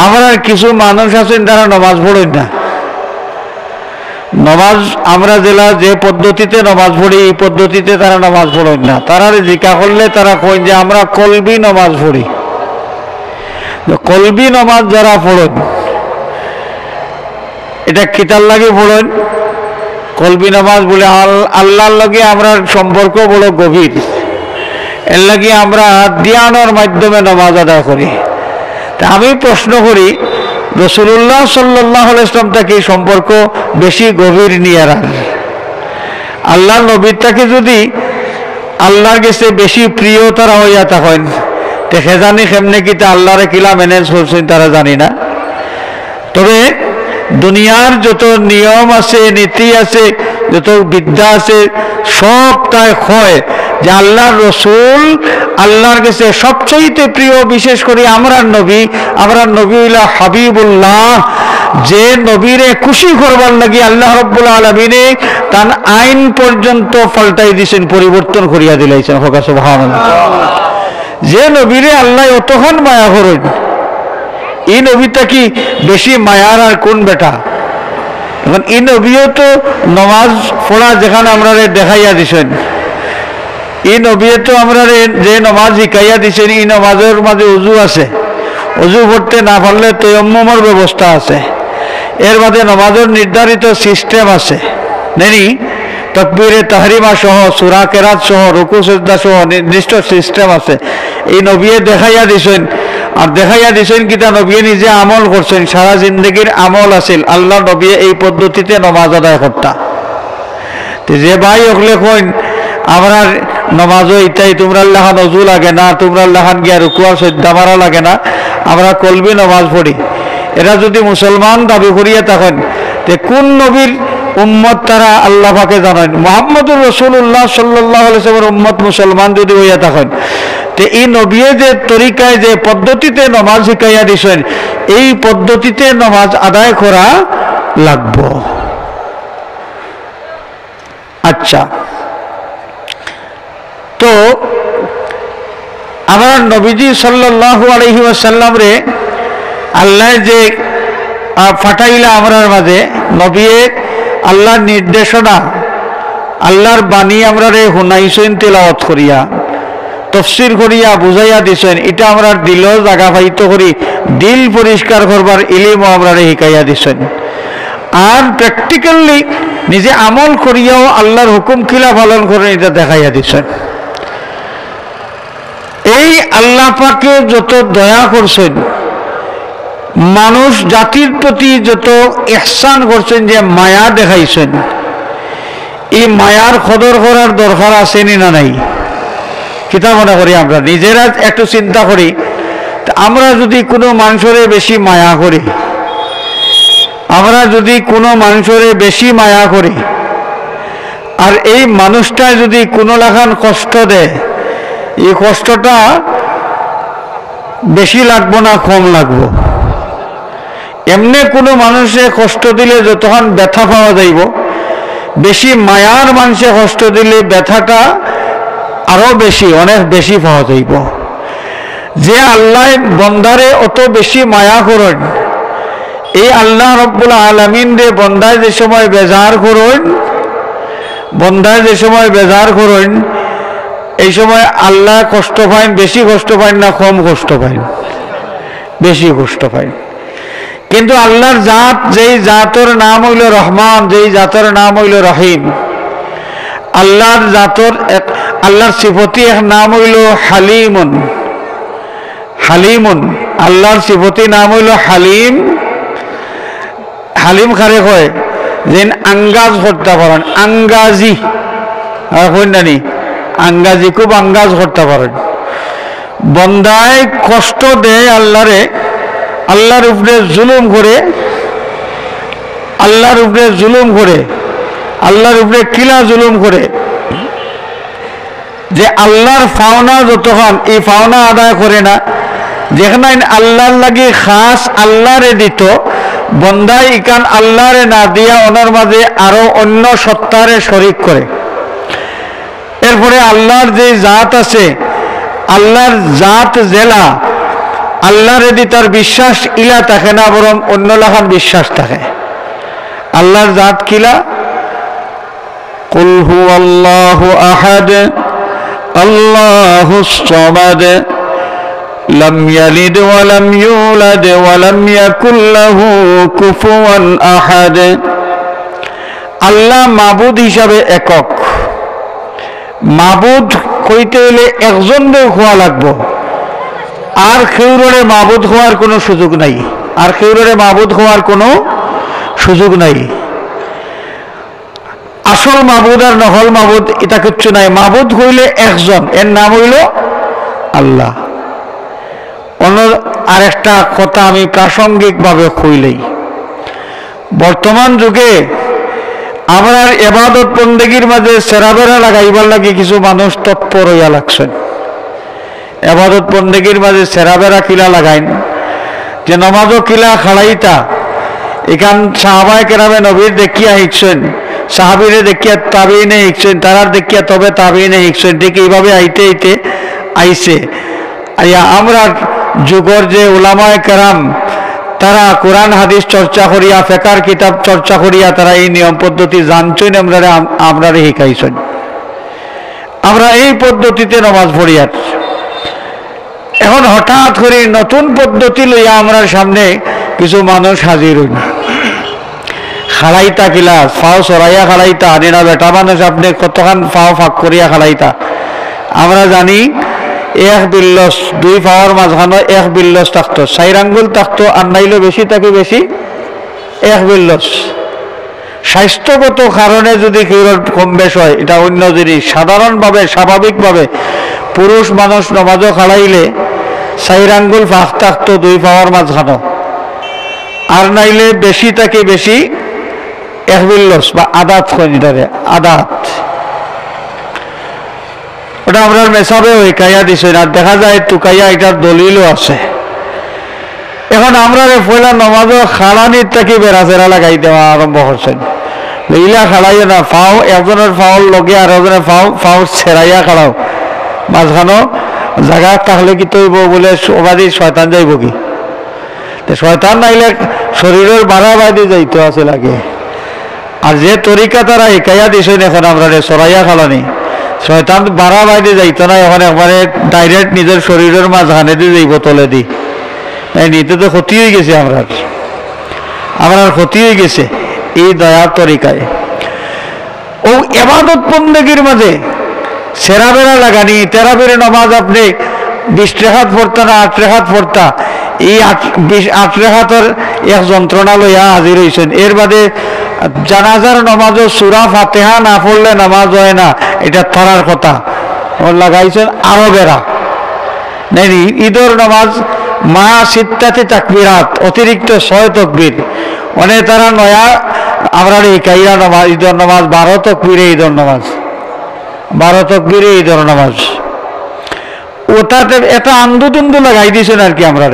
আমরা কিছু মানুষ আছেন তারা নামাজ পড়েন না। নামাজ আমরা যে পদ্ধতিতে নামাজ পড়ি এই পদ্ধতিতে তারা নামাজ পড়েন না। তারা জিজ্ঞা করলে তারা কইন যে আমরা কলবি নামাজ পড়ি। কলবি নামাজ যারা পড়েন এটা কিতার লাগে পড়েন, কলবি নামাজ বলে আল্লাহর লগে আমরা সম্পর্ক বড় গভীর, এর লাগে আমরা ধ্যানের মাধ্যমে নামাজ আদায় করি। তা আমি প্রশ্ন করি রাসূলুল্লাহ সাল্লাল্লাহু আলাইহি ওয়াসাল্লাম থেকে সম্পর্ক বেশি গভীর নিয়ে রাখ, আল্লাহর নবীর থেকে যদি আল্লাহর কাছে বেশি প্রিয় তারা হইয়া থাকেন দেখে জানি কেমনে কিতা আল্লাহরে কিলা ম্যানেজ করছেন তারা জানি না। তবে দুনিয়ার যত নিয়ম আছে নীতি আছে যত বিদ্যা আছে সব তাই হয় যে আল্লাহর রসুল আল্লাহর কাছে সবচাইতে প্রিয়, বিশেষ করে আমরা নবী হইলা হাবিবুল্লাহ, যে নবীরে খুশি করবার লাগি আল্লাহ রাব্বুল আলামিনে তার আইন পর্যন্ত পাল্টাই দিয়েছেন, পরিবর্তন করিয়া দিলাইছেন। হোক সুবহানাল্লাহ। যে নবীরে আল্লাহ অতক্ষণ মায়া করেন, এই নবীটা কি বেশি মায়ার আর কোন বেটা? এখন এই নবীও তো নমাজ পড়া যেখানে আমরা দেখাইয়া দিছেন, এই নবী তো আমরা যে নমাজ শিখাইয়া দিছেন এই নমাজের মাঝে উজু আছে, উজু পড়তে না পারলে তায়াম্মুমের ব্যবস্থা আছে, এর মাঝে নমাজের নির্ধারিত সিস্টেম আছে, নেই তাকবীরে তাহরিমা সহ সূরা কেরাত সহ রুকু সিজদা সহ নির্দিষ্ট সিস্টেম আছে। এই নবী দেখাইয়া দিছেন, আর দেখাইয়া দিছেন কিতা নবী নিজে আমল করছেন, সারা জিন্দগির আমল আছিল আল্লাহ নবী এই পদ্ধতিতে নমাজ আদায় করতা। যে ভাই ওগুলো কইন আমরা নমাজও ইতাই তোমরা লেখান অজু লাগে না, তোমরা লেখান গিয়া রুকুয়া সজ্জা মারা লাগে না, আমরা কলবি নমাজ পড়ি, এরা যদি মুসলমান দাবি করিয়া থাকেন তে কোন নবীর উম্মত তারা আল্লাহ পাকে জানেন? মুহাম্মদুর রাসূলুল্লাহ সাল্লাল্লাহু আলাইহি ওয়াসাল্লামের উম্মত মুসলমান যদি হইয়া থাকেন তে এই নবী যে তরিকায় যে পদ্ধতিতে নমাজ শিখাইয়া দিছেন এই পদ্ধতিতে নমাজ আদায় করা লাগবো। আচ্ছা, তো আমার নবীজি সাল্লাল্লাহু আলাইহি ওয়াসাল্লাম রে আল্লাহ যে ফাটাইলা আমরার মাঝে নবী আল্লাহর নির্দেশনা আল্লাহর বাণী আমরা রে হুনাইছেন, তেলাওয়াত করিয়া তফসির করিয়া বুঝাইয়া দিছেন, এটা আমরা দিল জাগা পাইত করি দিল পরিষ্কার করবার ইলমও আমরা রে শিখাইয়া দিছেন। আর প্র্যাকটিক্যালি নিজে আমল করিয়াও আল্লাহর হুকুম কিলা পালন করেন এটা দেখাইয়া দিছেন। এই আল্লাহ পাকে যত দয়া করছেন, মানুষ জাতির প্রতি যত ইহসান করছেন, যে মায়া দেখাইছেন, এই মায়ার কদর করার দরকার আছে না নাই? কিতা মনে করি আমরা নিজেরা একটু চিন্তা করি, আমরা যদি কোনো মানুষের বেশি মায়া করি, আমরা যদি কোনো মানুষের বেশি মায়া করি আর এই মানুষটা যদি কোনো লাখান কষ্ট দেয়, এই কষ্টটা বেশি লাগবো না কম লাগবো। এমনি কোনো মানুষে কষ্ট দিলে যতক্ষণ ব্যথা পাওয়া যাইব, বেশি মায়ার মানুষে কষ্ট দিলে ব্যথাটা আরো বেশি, অনেক বেশি পাওয়া যাইব। যে আল্লাহ বন্দারে অত বেশি মায়া করেন, এই আল্লাহ রব্বুল আলামিন রে বন্দায় যে সময় বেজার করেন, বন্দায় যে সময় বেজার করেন, এই সময় আল্লাহ কষ্ট পাইন, বেশি কষ্ট পাইন না কম কষ্ট পাইন? বেশি কষ্ট পাইন। কিন্তু আল্লাহর জাত, যেই জাতর নাম হইল রহমান, যেই জাতর নাম হইল রহিম, আল্লাহর জাতর আল্লাহর সিফতি এক নাম হইল হালিমুন। হালিমুন, আল্লাহর সিফতি নাম হইল হালিম। হালিম খারে কয় যেন আঙ্গাজ করতে পারেন, আঙ্গাজি নানি আঙ্গাজি, খুব আঙ্গাজ করতে পারেন। বন্দায় কষ্ট দেয় আল্লাহরে, আল্লাহর উপরে জুলুম করে, আল্লাহর উপরে জুলুম করে, আল্লাহর উপরে কিলা জুলুম করে, যে আল্লাহর ফাওনা যতক্ষণ এই ফাওনা আদায় করে না, যেখানে আল্লাহর লাগে খাস আল্লাহরে দিত, বন্দায় ইকান আল্লাহরে না দিয়া ওনার মাঝে আরো অন্য সত্তারে শরিক করে। এরপরে আল্লাহর যে জাত আছে, আল্লাহর জাত জেলা, আল্লাহর এদি তার বিশ্বাস ইলা থাকে না, বরং অন্য লাখান বিশ্বাস থাকে। আল্লাহর জাত কিলা? কুল হুয়াল্লাহু আহাদ আল্লাহুস সামাদ লাম ইয়ালিদ ওয়া লাম ইউলাদ ওয়া লাম ইয়াকুল লাহু কুফুয়ান আহাদ। আল্লাহ মাবুদ হিসাবে একক। মাবুদ কইতে হইলে একজন হওয়া লাগবো, আর কেউরে মাবুদ হওয়ার কোনো সুযোগ নাই, আর কেউরে মাবুদ হওয়ার কোনো সুযোগ নাই। আসল মাবুদ আর নহল মাবুদ এটা কিচ্ছু নাই। মাবুদ হইলে একজন, এর নাম হইল আল্লাহ। অন্য আরেকটা কথা আমি প্রাসঙ্গিকভাবে কইলেই, বর্তমান যুগে আমরা ইবাদত বন্দেগীর মাঝে সেরাবেরা লাগাইবার লাগে কিছু মানুষ তৎপর হইয়া লাগছেন। ইবাদত বন্দেগীর মাঝে সেরাবেরা কিলা লাগাইন, যে নমাজও কিলা খাড়াইতা, এখান সাহাবায়ে কেরামে নবীর দেখিয়া শিখছেন, সাহাবীরে দেখিয়া তাবিইনে শিখছেন, তারার দেখিয়া তবে তাবিইনে শিখছেন। ঠিক এইভাবে আইতে আইতে আইছে। আমরা যুগর যে উলামায়ে কেরাম, তারা কোরআন হাদিস চর্চা করিয়া, ফেকার কিতাব চর্চা করিয়া তারা এই নিয়ম পদ্ধতি জানছেন, আমরা শিখাইছেন। আমরা এই পদ্ধতিতে নমাজ পড়ি। আর এখন হঠাৎ করে নতুন পদ্ধতি লইয়া আমরা সামনে কিছু মানুষ হাজির হইন। খাড়াইতা কিলা, ফাও সরাইয়া খাড়াইতা, আনি না বেটা মানুষ আপনি কতখান ফাও ফাঁক করিয়া খাড়াইতা। আমরা জানি এক বিল্লস, দুই ফাওয়ার মাঝখানো এক বিল্লস থাকতো, 4 আঙ্গুল থাকতো, আর নাইলে বেশি থাকে বেশি এক বিল্লস। স্বাস্থ্যগত কারণে যদি কেউ কম বেশ হয় এটা অন্য জিনিস। সাধারণভাবে স্বাভাবিকভাবে পুরুষ মানুষ নমাজও খাড়াইলে 4 আঙ্গুল ফাঁক থাকতো, 2 ফাওয়ার মাঝখানো, আর নাইলে বেশি থাকে বেশি এক বিল্লস বা আদাত কইতারে, আদাত। ওটা আমরা মেসাবে কাইয়া দিছে না, দেখা যায় টুকাইয়া এটার দলিলও আছে। এখন আমরা পয়লা নমাজও খাড়ানির থেকে বেড়াচেরা লাগাই দেওয়া আরম্ভ করছেন। ইলা খাড়াইও না, ফাও একজনের ফাওয়ার লগে আর একজনের ফাও ছেড়াইয়া খাড়াও, মাঝখানো জায়গা থাকলে কি তৈব বলে সবারই শয়তান যাইব কি? শয়তান নাইলে শরীরের বাড়া বাইরে যাইতে আছে লাগে। আর যে তরিকা তারা একাইয়া দিছেন এখন আমরা সরাইয়া খালানি, শয়তান বাড়া বাইরে যাইতো না, এখন একবারে ডাইরেক্ট নিজের শরীরের মাঝখানে দিয়ে যাইব তলে দি। নিতে তো ক্ষতি হয়ে গেছে, আমার ক্ষতি হয়ে গেছে এই দয়ার তরিকায়। ও ইবাদত বন্দেগীর মাঝে সেরা বেড়া লাগানি, তেরাবের নমাজ আপনি 20 রেখাত পড়তা না 8 রেখাত পড়তা, এই 8 রেখাতের এক যন্ত্রণা লইয়া হাজির হয়েছেন। এর বাদে জানাজার নমাজও সূরা ফাতিহা না পড়লে নামাজ হয় না, এটা ধরার কথা লাগাইছেন আরো বেড়া। নেই ঈদের নামাজ মা সিত্তাতে তাকবীরাত, অতিরিক্ত 6 তকবীর, অনেক তারা নয়া আমরা এই কাইরা নামাজ, ঈদের নামাজ 12 তকবীরে ঈদের নামাজ, 12 তকবীরে ঈদের নামাজ। ও ওটাতে এটা আন্দোদুন্দু লাগাই দিয়েছেন আর কি আমরা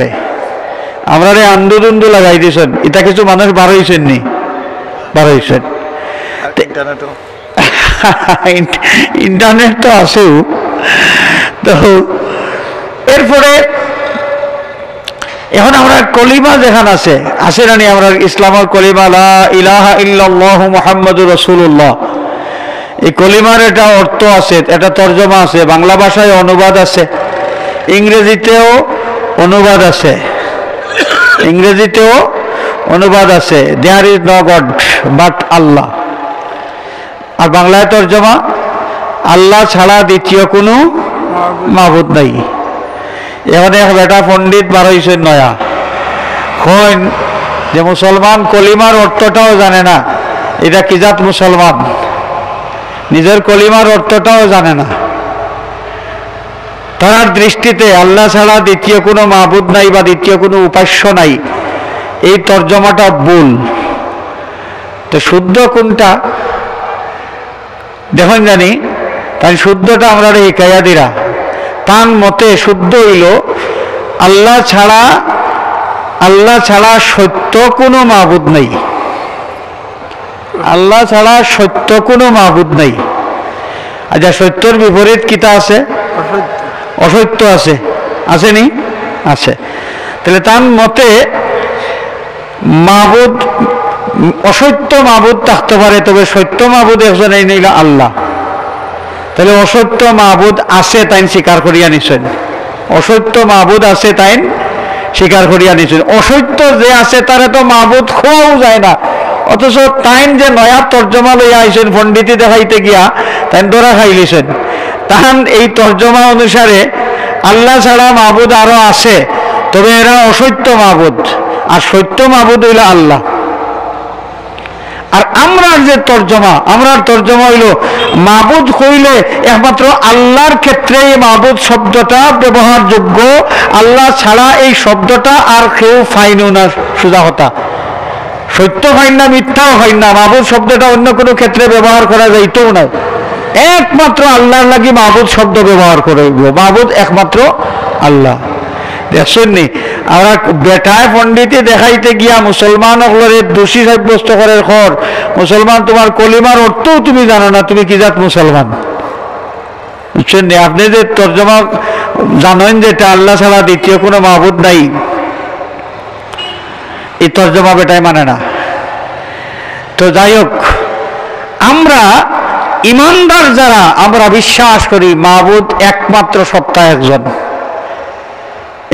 রে আন্দোদুন্দু লাগাই দিয়েছেন। এটা কিছু মানুষ বার হয়েছেন নি, বার হয়েছেন। ইন্টারনেট তো আছেও। তো এরপরে এখন আমরা কলিমা যেখান আছে না আমরা ইসলামের কলিমা লা ইলাহা ইল্লাল্লাহু মুহাম্মাদুর রাসূলুল্লাহ, এই কলিমার এটা অর্থ আছে, এটা তর্জমা আছে, বাংলা ভাষায় অনুবাদ আছে, ইংরেজিতেও অনুবাদ আছে, there is no god but Allah. আর বাংলায় তর্জমা আল্লাহ ছাড়া দ্বিতীয় কোনো মাবুদ নাই। এখানে এক বেটা পণ্ডিত বার হয়েছেন নয়া, কইন যে মুসলমান কলিমার অর্থটাও জানে না, এটা কি জাত মুসলমান, নিজের কলিমার অর্থটাও জানে না। তার দৃষ্টিতে আল্লাহ ছাড়া দ্বিতীয় কোনো মাবুদ নাই বা দ্বিতীয় কোনো উপাস্য নাই, এই তর্জমাটা ভুল। তো শুদ্ধ কোনটা দেখুন জানি, তাই শুদ্ধটা আমরা হিকায়া দিরা তার মতে শুদ্ধ হইল আল্লাহ ছাড়া সত্য কোনো মাবুদ নেই, আল্লাহ ছাড়া সত্য কোনো মাবুদ নেই। আচ্ছা, সত্যর বিপরীত কিতা আছে? অসত্য আছে, আসেনি? আছে। তাহলে তার মতে মাবুদ, অসত্য মাবুদ থাকতে পারে, তবে সত্য মাবুদ একজন এই নিল আল্লাহ। তাহলে অসত্য মাবুদ আছে তাই স্বীকার করিয়া নিছেন, অসত্য মাবুদ আছে তাই স্বীকার করিয়া নিছেন। অসত্য যে আছে তারা তো মাবুদ খোয়াও যায় না, অথচ তাইন যে নয়া তর্জমা লইয়া আইছেন পণ্ডিতি দেখাইতে গিয়া তাই ধরা খাইলিছেন। তাহান এই তর্জমা অনুসারে আল্লাহ ছাড়া মাবুদ আরো আছে, তবে এরা অসত্য মাবুদ, আর সত্য মাবুদ হইল আল্লাহ। আর আমরার তর্জমা হইল মাবুদ কইলে একমাত্র আল্লাহর ক্ষেত্রে এই মাবুদ শব্দটা ব্যবহারযোগ্য, আল্লাহ ছাড়া এই শব্দটা আর কেউ ফাইনও না। সোজা কথা, সত্য ফাইন না, মিথ্যাও ফাইন না, মাবুদ শব্দটা অন্য কোনো ক্ষেত্রে ব্যবহার করা যাইতেও না, একমাত্র আল্লাহর লাগি মাবুদ শব্দ ব্যবহার করে। মাবুদ একমাত্র আল্লাহ। দেখছেননি আমরা বেটায় পণ্ডিতে দেখাইতে গিয়া মুসলমান হলের দোষী সাব্যস্ত করার খর, মুসলমান তোমার কলিমার অর্থও তুমি জানো না, তুমি কি জাত মুসলমান? বুঝছেন নি? আপনি যে তর্জমা জানেন যে এটা আল্লাহ ছাড়া দ্বিতীয় কোনো মাবুদ নাই, এই তর্জমা বেটায় মানে না। তো যাই হোক, আমরা ইমানদার যারা আমরা বিশ্বাস করি মাবুদ একমাত্র সত্তা একজন,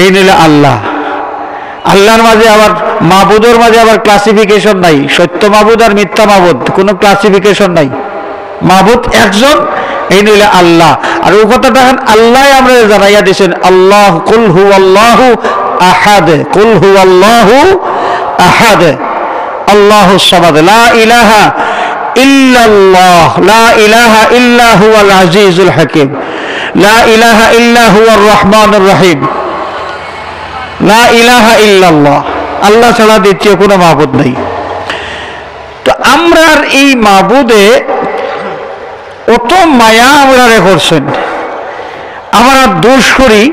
এই নিলে আল্লাহ। আল্লাহর মাঝে আবার মাবুদের মাঝে আবার ক্লাসিফিকেশন নাই, সত্য মাবুদ আর মিথ্যা মাবুদ কোনো ক্লাসিফিকেশন নাই, মাবুদ একজন, এই নিলে আল্লাহ। আর ও কথাটা আল্লাহ আমরা জানাইয়া দিয়েছেন, আল্লাহ কুল হুয়াল্লাহু আহাদ, কুল হুয়াল্লাহু আহাদ আল্লাহুস সামাদ, লা ইলাহা ইল্লাল্লাহ, লা ইলাহা ইল্লা হুয়াল আজিজুল হাকিম, লা ইলাহা ইল্লা হুয়ার রহমানুর রহিম, লা ইলাহা ইল্লাল্লাহ। আল্লাহ ছাড়া দ্বিতীয় কোনো মাবুদ নেই। তো আমরার এই মাবুদে অত মায়া আমরা করছেন, আমরা দোষ করি।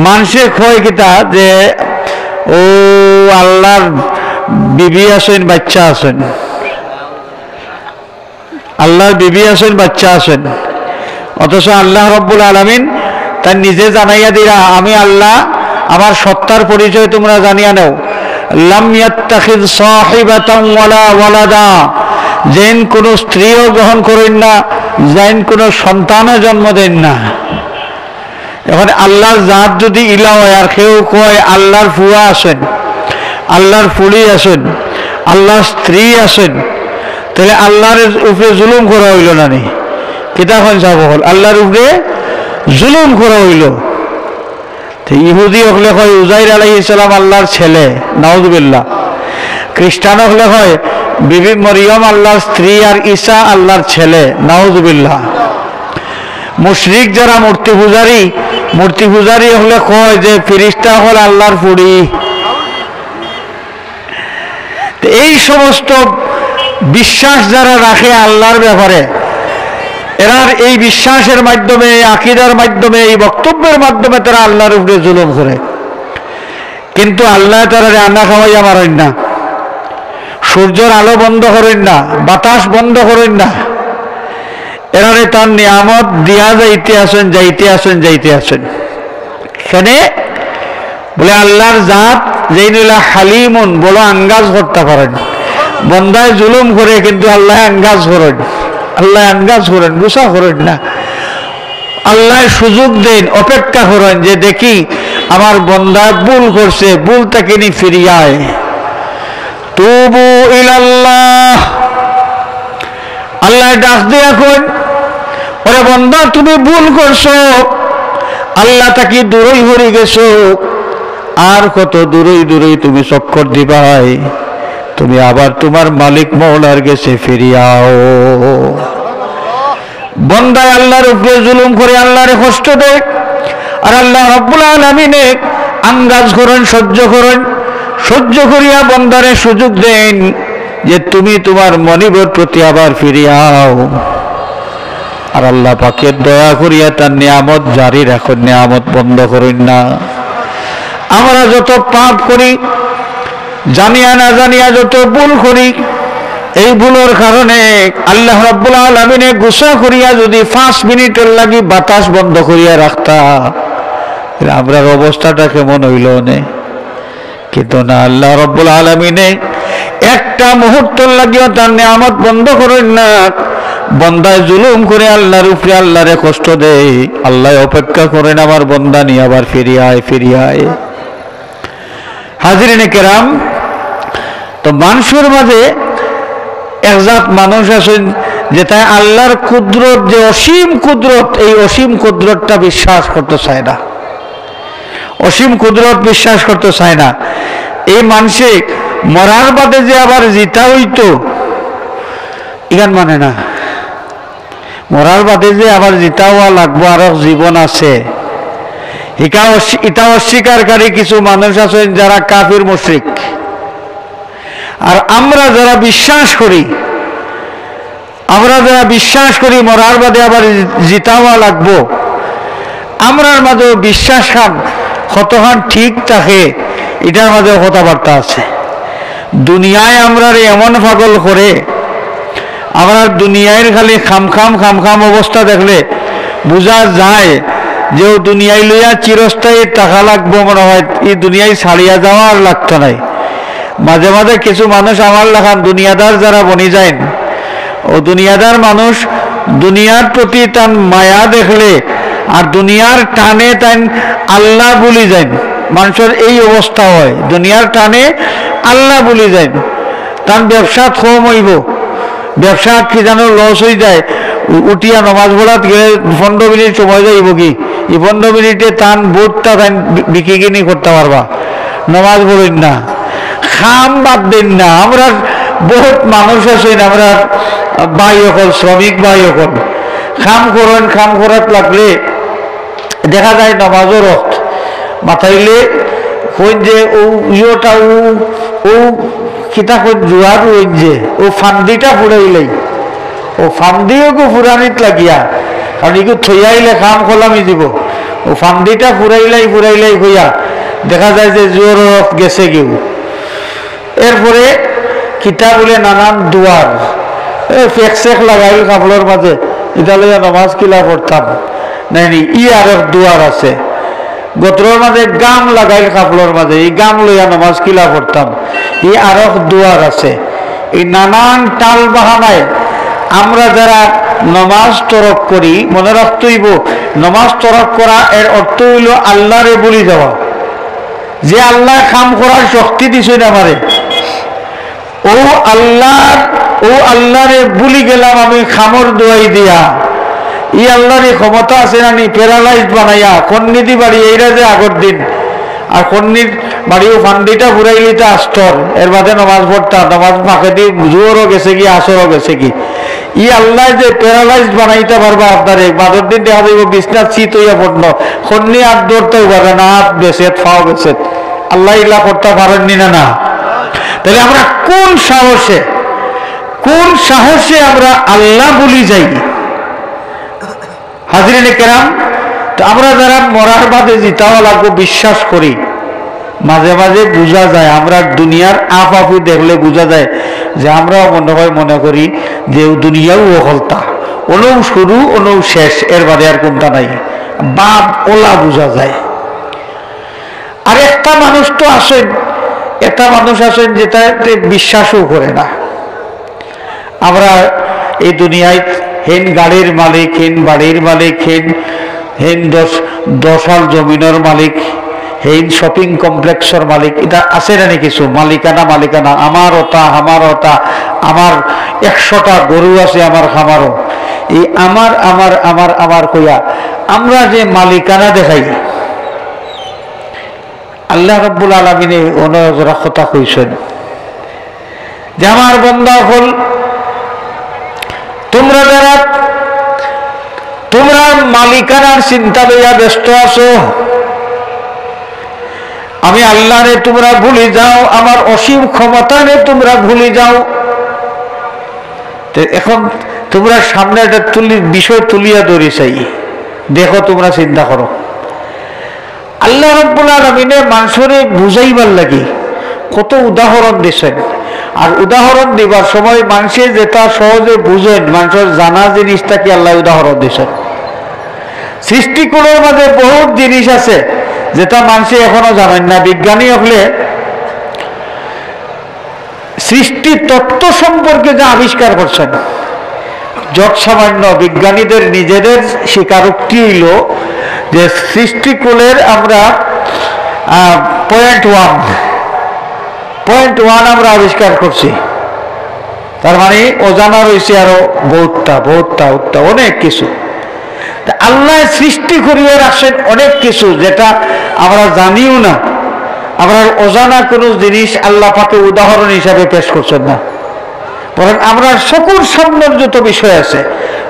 মানুষের ক্ষয় কিতা যে ও আল্লাহর বিবি আছেন, বাচ্চা আছেন, আল্লাহর বিবি আছেন, বাচ্চা আছেন, অথচ আল্লাহ রব্বুল আলামিন তার নিজে জানাইয়া দিরা আমি আল্লাহ, আমার সত্তার পরিচয় তোমরা জানিয়া নাও। লাম ইয়াত্তাখিয সাহিবাতান ওয়ালা ওয়ালাদা, যেন কোনো স্ত্রীও গ্রহণ করেন না, যেন কোনো সন্তানও জন্ম দেন না। এখন আল্লাহর জাত যদি ইলা হয়, আর কেউ কয় আল্লাহর ফুয়া আছেন, আল্লাহর ফুলি আছেন, আল্লাহর স্ত্রী আছেন, তাহলে আল্লাহর উপরে জুলুম করা হইল না নি? কিতাখন যাব হল আল্লাহর উপরে জুলুম করা হইল। ইহুদি হলে হয় উজাইর আলাইহিস সালাম আল্লাহর ছেলে, নাউযুবিল্লাহ। খ্রিস্টান হলে হয় বিবি মরিয়ম আল্লাহর স্ত্রী, আর ঈসা আল্লাহর ছেলে, নাউযুবিল্লাহ। মুশরিক যারা মূর্তি পূজারী হলে কয় যে ফেরেশতা হল আল্লাহর ফুড়ি। এই সমস্ত বিশ্বাস যারা রাখে আল্লাহর ব্যাপারে, এরার এই বিশ্বাসের মাধ্যমে, এই আকীদার মাধ্যমে, এই বক্তব্যের মাধ্যমে তারা আল্লাহর উপরে জুলুম করে। কিন্তু আল্লাহ তারা রান্না খাওয়াইয়া মারেন না, সূর্যের আলো বন্ধ করেন না, বাতাস বন্ধ করেন না। এরারে তার নিয়ামত দিয়া যাইতে আসেন, যাইতে আসেন, যাইতে আসেন। সেখানে বলে আল্লাহর জাত যেই নিলা হালিমুন, বলো আঙ্গাজ করতে পারেন। বন্দায় জুলুম করে কিন্তু আল্লাহ আঙ্গাজ করেন, আল্লাহ আঙ্গাজ করেন, গুসা করেন না। আল্লাহ সুযোগ দেন, অপেক্ষা করেন যে দেখি আমার বন্দা ভুল করছে, ভুল তাকে নি ফিরিয়ায়। তুবু ইলাল্লাহ, আল্লাহ ডাক দিয়ে এখন, ওরে বন্দা তুমি ভুল করছো, আল্লাহ তাকে দূরই হয়ে গেছো, আর কত দূরই দূরই তুমি চক্কর দিবাই, তুমি আবার তোমার মালিক মওলার গেছে ফিরিয়াও। বন্দায় আল্লাহর উপরে জুলুম করে আল্লাহরে কষ্ট দেয়, আর আল্লাহ রাব্বুল আলামিনে আঙ্গাজ করেন, সহ্য করেন। সহ্য করিয়া বন্দারে সুযোগ দেন যে তুমি তোমার মনিবের প্রতি আবার ফিরিয়াও। আর আল্লাহ পাকের দয়া করিয়া তার নিয়ামত জারি রাখুন, নিয়ামত বন্ধ করেন না। আমরা যত পাপ করি, জানিয়া না জানিয়া যত ভুল করি, এই ভুলের কারণে আল্লাহ রাব্বুল আলামিনে গুসা করিয়া যদি 5 মিনিটের লাগি বাতাস বন্ধ করিয়া রাখতা, আমরার অবস্থাটা কেমন হইল নে। কিন্তু না, আল্লাহ রাব্বুল আলামিনে একটা মুহূর্তের লাগিও তার নিয়ামত বন্ধ করেন না। বন্দায় জুলুম করে আল্লাহর উপরে আল্লাহরে কষ্ট দেয়, আল্লাহ অপেক্ষা করেন আমার বন্দা নিয়ে আবার ফিরিয়ে আয়, ফিরিয়ে আয়। হাজিরিনে কেরাম, তো মানুষের মাঝে একজাত মানুষ আছেন যে তাই আল্লাহর কুদরত, যে অসীম কুদরত, এই অসীম কুদরতটা বিশ্বাস করতে চায় না, অসীম কুদরত বিশ্বাস করতে চায় না। এই মানুষে মরার বাদে যে আবার জিতা হইতো, ইগান মানে না। মরার বাদে যে আবার জিতা হওয়া লাগবো, আরো জীবন আছে, এটা অস্বীকারী কিছু মানুষ আছেন যারা কাফির মুশরিক। আর আমরা যারা বিশ্বাস করি, মরার বাদে আবার জিতা হওয়া লাগবো, আমরার মাঝেও বিশ্বাস খান কতখান ঠিক থাকে, এটার মাঝেও কথাবার্তা আছে। দুনিয়ায় আমরা এমন পাগল করে, আমরা দুনিয়ায় খালি খামখাম অবস্থা দেখলে বোঝা যায় যে ও দুনিয়ায় লইয়া চিরস্থায়ী টাকা লাগবো, মনে হয় এই দুনিয়ায় ছাড়িয়া যাওয়া আর লাগতো নাই। মাঝে মাঝে কিছু মানুষ আমার লাগান দুনিয়াদার যারা বনি যায়, ও দুনিয়াদার মানুষ দুনিয়ার প্রতি তার মায়া দেখলে আর দুনিয়ার টানে তাই আল্লাহ ভুলি যায়। মানুষের এই অবস্থা হয়, দুনিয়ার টানে আল্লাহ ভুলি যায়। তার ব্যবসা কম হইব, ব্যবসা কি যেন লস হয়ে যায়, উঠিয়া নমাজ পড়াত গেলে 15 মিনিট সময় যাইব, কি এই 15 মিনিটে তান বোধটা তাই বিক্রি কিনি করতে পারবা, নমাজ পড়েন না, খাম বাদ দেন না। আমরা বহুত মানুষ আছেন, আমরা ভাই হকল, শ্রমিক ভাই হকল, খাম করাত লাগলে দেখা যায় নমাজের রক্ত মাথাইলে কই যে ও ইয়োটা ও কিতা কই জুয়ার ওই যে ও ফান্দিটা ফুরাইলেই, ও ফান্দিও গো ফুরানিত লাগিয়া, কারণ এগুলো থইয়াইলে খাম খোলামি দিব, ও ফান্দিটা ফুরাইলাই হইয়া দেখা যায় যে জোর গেছে কেউ। এরপরে কিতা বলে নানান দুয়ার ফেক লাগাইল কাপড়ের মাঝে, এটা লইয়া নমাজ কিলা করতাম নাইনি, ই আর এক দুয়ার আছে। গোত্রর মাঝে গাম লাগাইল কাপড়ের মাঝে, এই গাম লইয়া নমাজ কিলা করতাম, ই আর এক দুয়ার আছে। এই নানান টাল বাহানায় আমরা যারা নমাজ তরক করি, মনে রাখতে হইব নমাজ তরক করা এর অর্থ হইল আল্লাহরে বলি যাওয়া। যে আল্লাহ কাম করার শক্তি দিছে না আমারে, ও আল্লাহরে ভুলি গেলাম আমি খামর দোয়াই দিয়া, ই আল্লাহরে ক্ষমতা আছে না নি প্যারালাইজড বানাইয়া কন্নিদি বাড়ি এইরা যে আগর দিন, আর কন্নির বাড়িও ফান্দিটা ঘুরাইলিতে আস্তর, এর বাদে নমাজ পড়তাম, নমাজ ফাঁকে দিয়ে জোরও গেছে কি আসরও গেছে কি, ই আল্লাহ যে প্যারালাইজড বানাইতে পারবা আপনারে, বাদর দিন দেখা যাইব বিছনাথ শীত হইয়া পড়ল, কন্নি হাত ধরতেও পারে না, হাত বেসেত ফাও বেসেত, আল্লাহ ইল্লা করতে পারেননি না। তাহলে আমরা কোন সাহসে আমরা আল্লাহ বলি যাই, হাজিরিনে কেরাম, তো আমরা যারা মরার বাদে জিতাওয়া লাগবো বিশ্বাস করি, মাঝে মাঝে বোঝা যায়, আমরা দুনিয়ার আপি দেখলে বোঝা যায় যে আমরাও মনে করি যে দুনিয়াও ওহলতা, ওনও শুরু ওনও শেষ, এর বাদে আর কোনটা নাই, বাপ ওলা বোঝা যায়। আর একটা মানুষ তো আসেন, একটা মানুষ আসেন যেটা বিশ্বাসও করে না। আমরা এই দুনিয়ায় হেন গাড়ির মালিক, হেন বাড়ির মালিক, হেন 10 জমিনের মালিক, হেন শপিং কমপ্লেক্সের মালিক, এটা আছে না কিছু মালিকানা, আমার ওটা, আমার 100টা গরু আছে আমার খামারও, এই আমার কইয়া আমরা যে মালিকানা দেখাই, আল্লাহ রাব্বুল আলামিনে ওনারা কথা কইছেন যে আমার বান্দা হল তোমরা মালিকানার চিন্তা লইয়া ব্যস্ত আছো, আমি আল্লাহরে তোমরা ভুলে যাও, আমার অসীম ক্ষমতারে তোমরা ভুলে যাও। এখন তোমরা সামনে একটা বিষয় তুলিয়া ধরে চাই, দেখো তোমরা চিন্তা করো। আল্লাহ রাব্বুল আলামিনে মানুষরে বুঝাইবার লাগি কত উদাহরণ দিছেন, আর উদাহরণ দিবার সময় মানুষের যেটা সহজে বুঝেন, মানুষের জানা জিনিসটাকে আল্লাহ উদাহরণ দিছেন। সৃষ্টিকুলের মাঝে বহুত জিনিস আছে যেটা মানুষে এখনো জানেন না। বিজ্ঞানী হলে সৃষ্টি তত্ত্ব সম্পর্কে যা আবিষ্কার করছেন, যত সামান্য বিজ্ঞানীদের নিজেদের স্বীকারোক্তি হইল যে সৃষ্টিকুলের আমরা পয়েন্ট ওয়ান আমরা আবিষ্কার করছি, তার মানে অজানা রয়েছে আরো বহুতটা অনেক কিছু। আল্লাহ সৃষ্টি করিয়ে রাখছেন অনেক কিছু যেটা আমরা জানিও না, আমরা অজানা কোনো জিনিস আল্লাহ পাকে উদাহরণ হিসাবে পেশ করছেন না, বরং আমরা সকল সামনের যত বিষয় আছে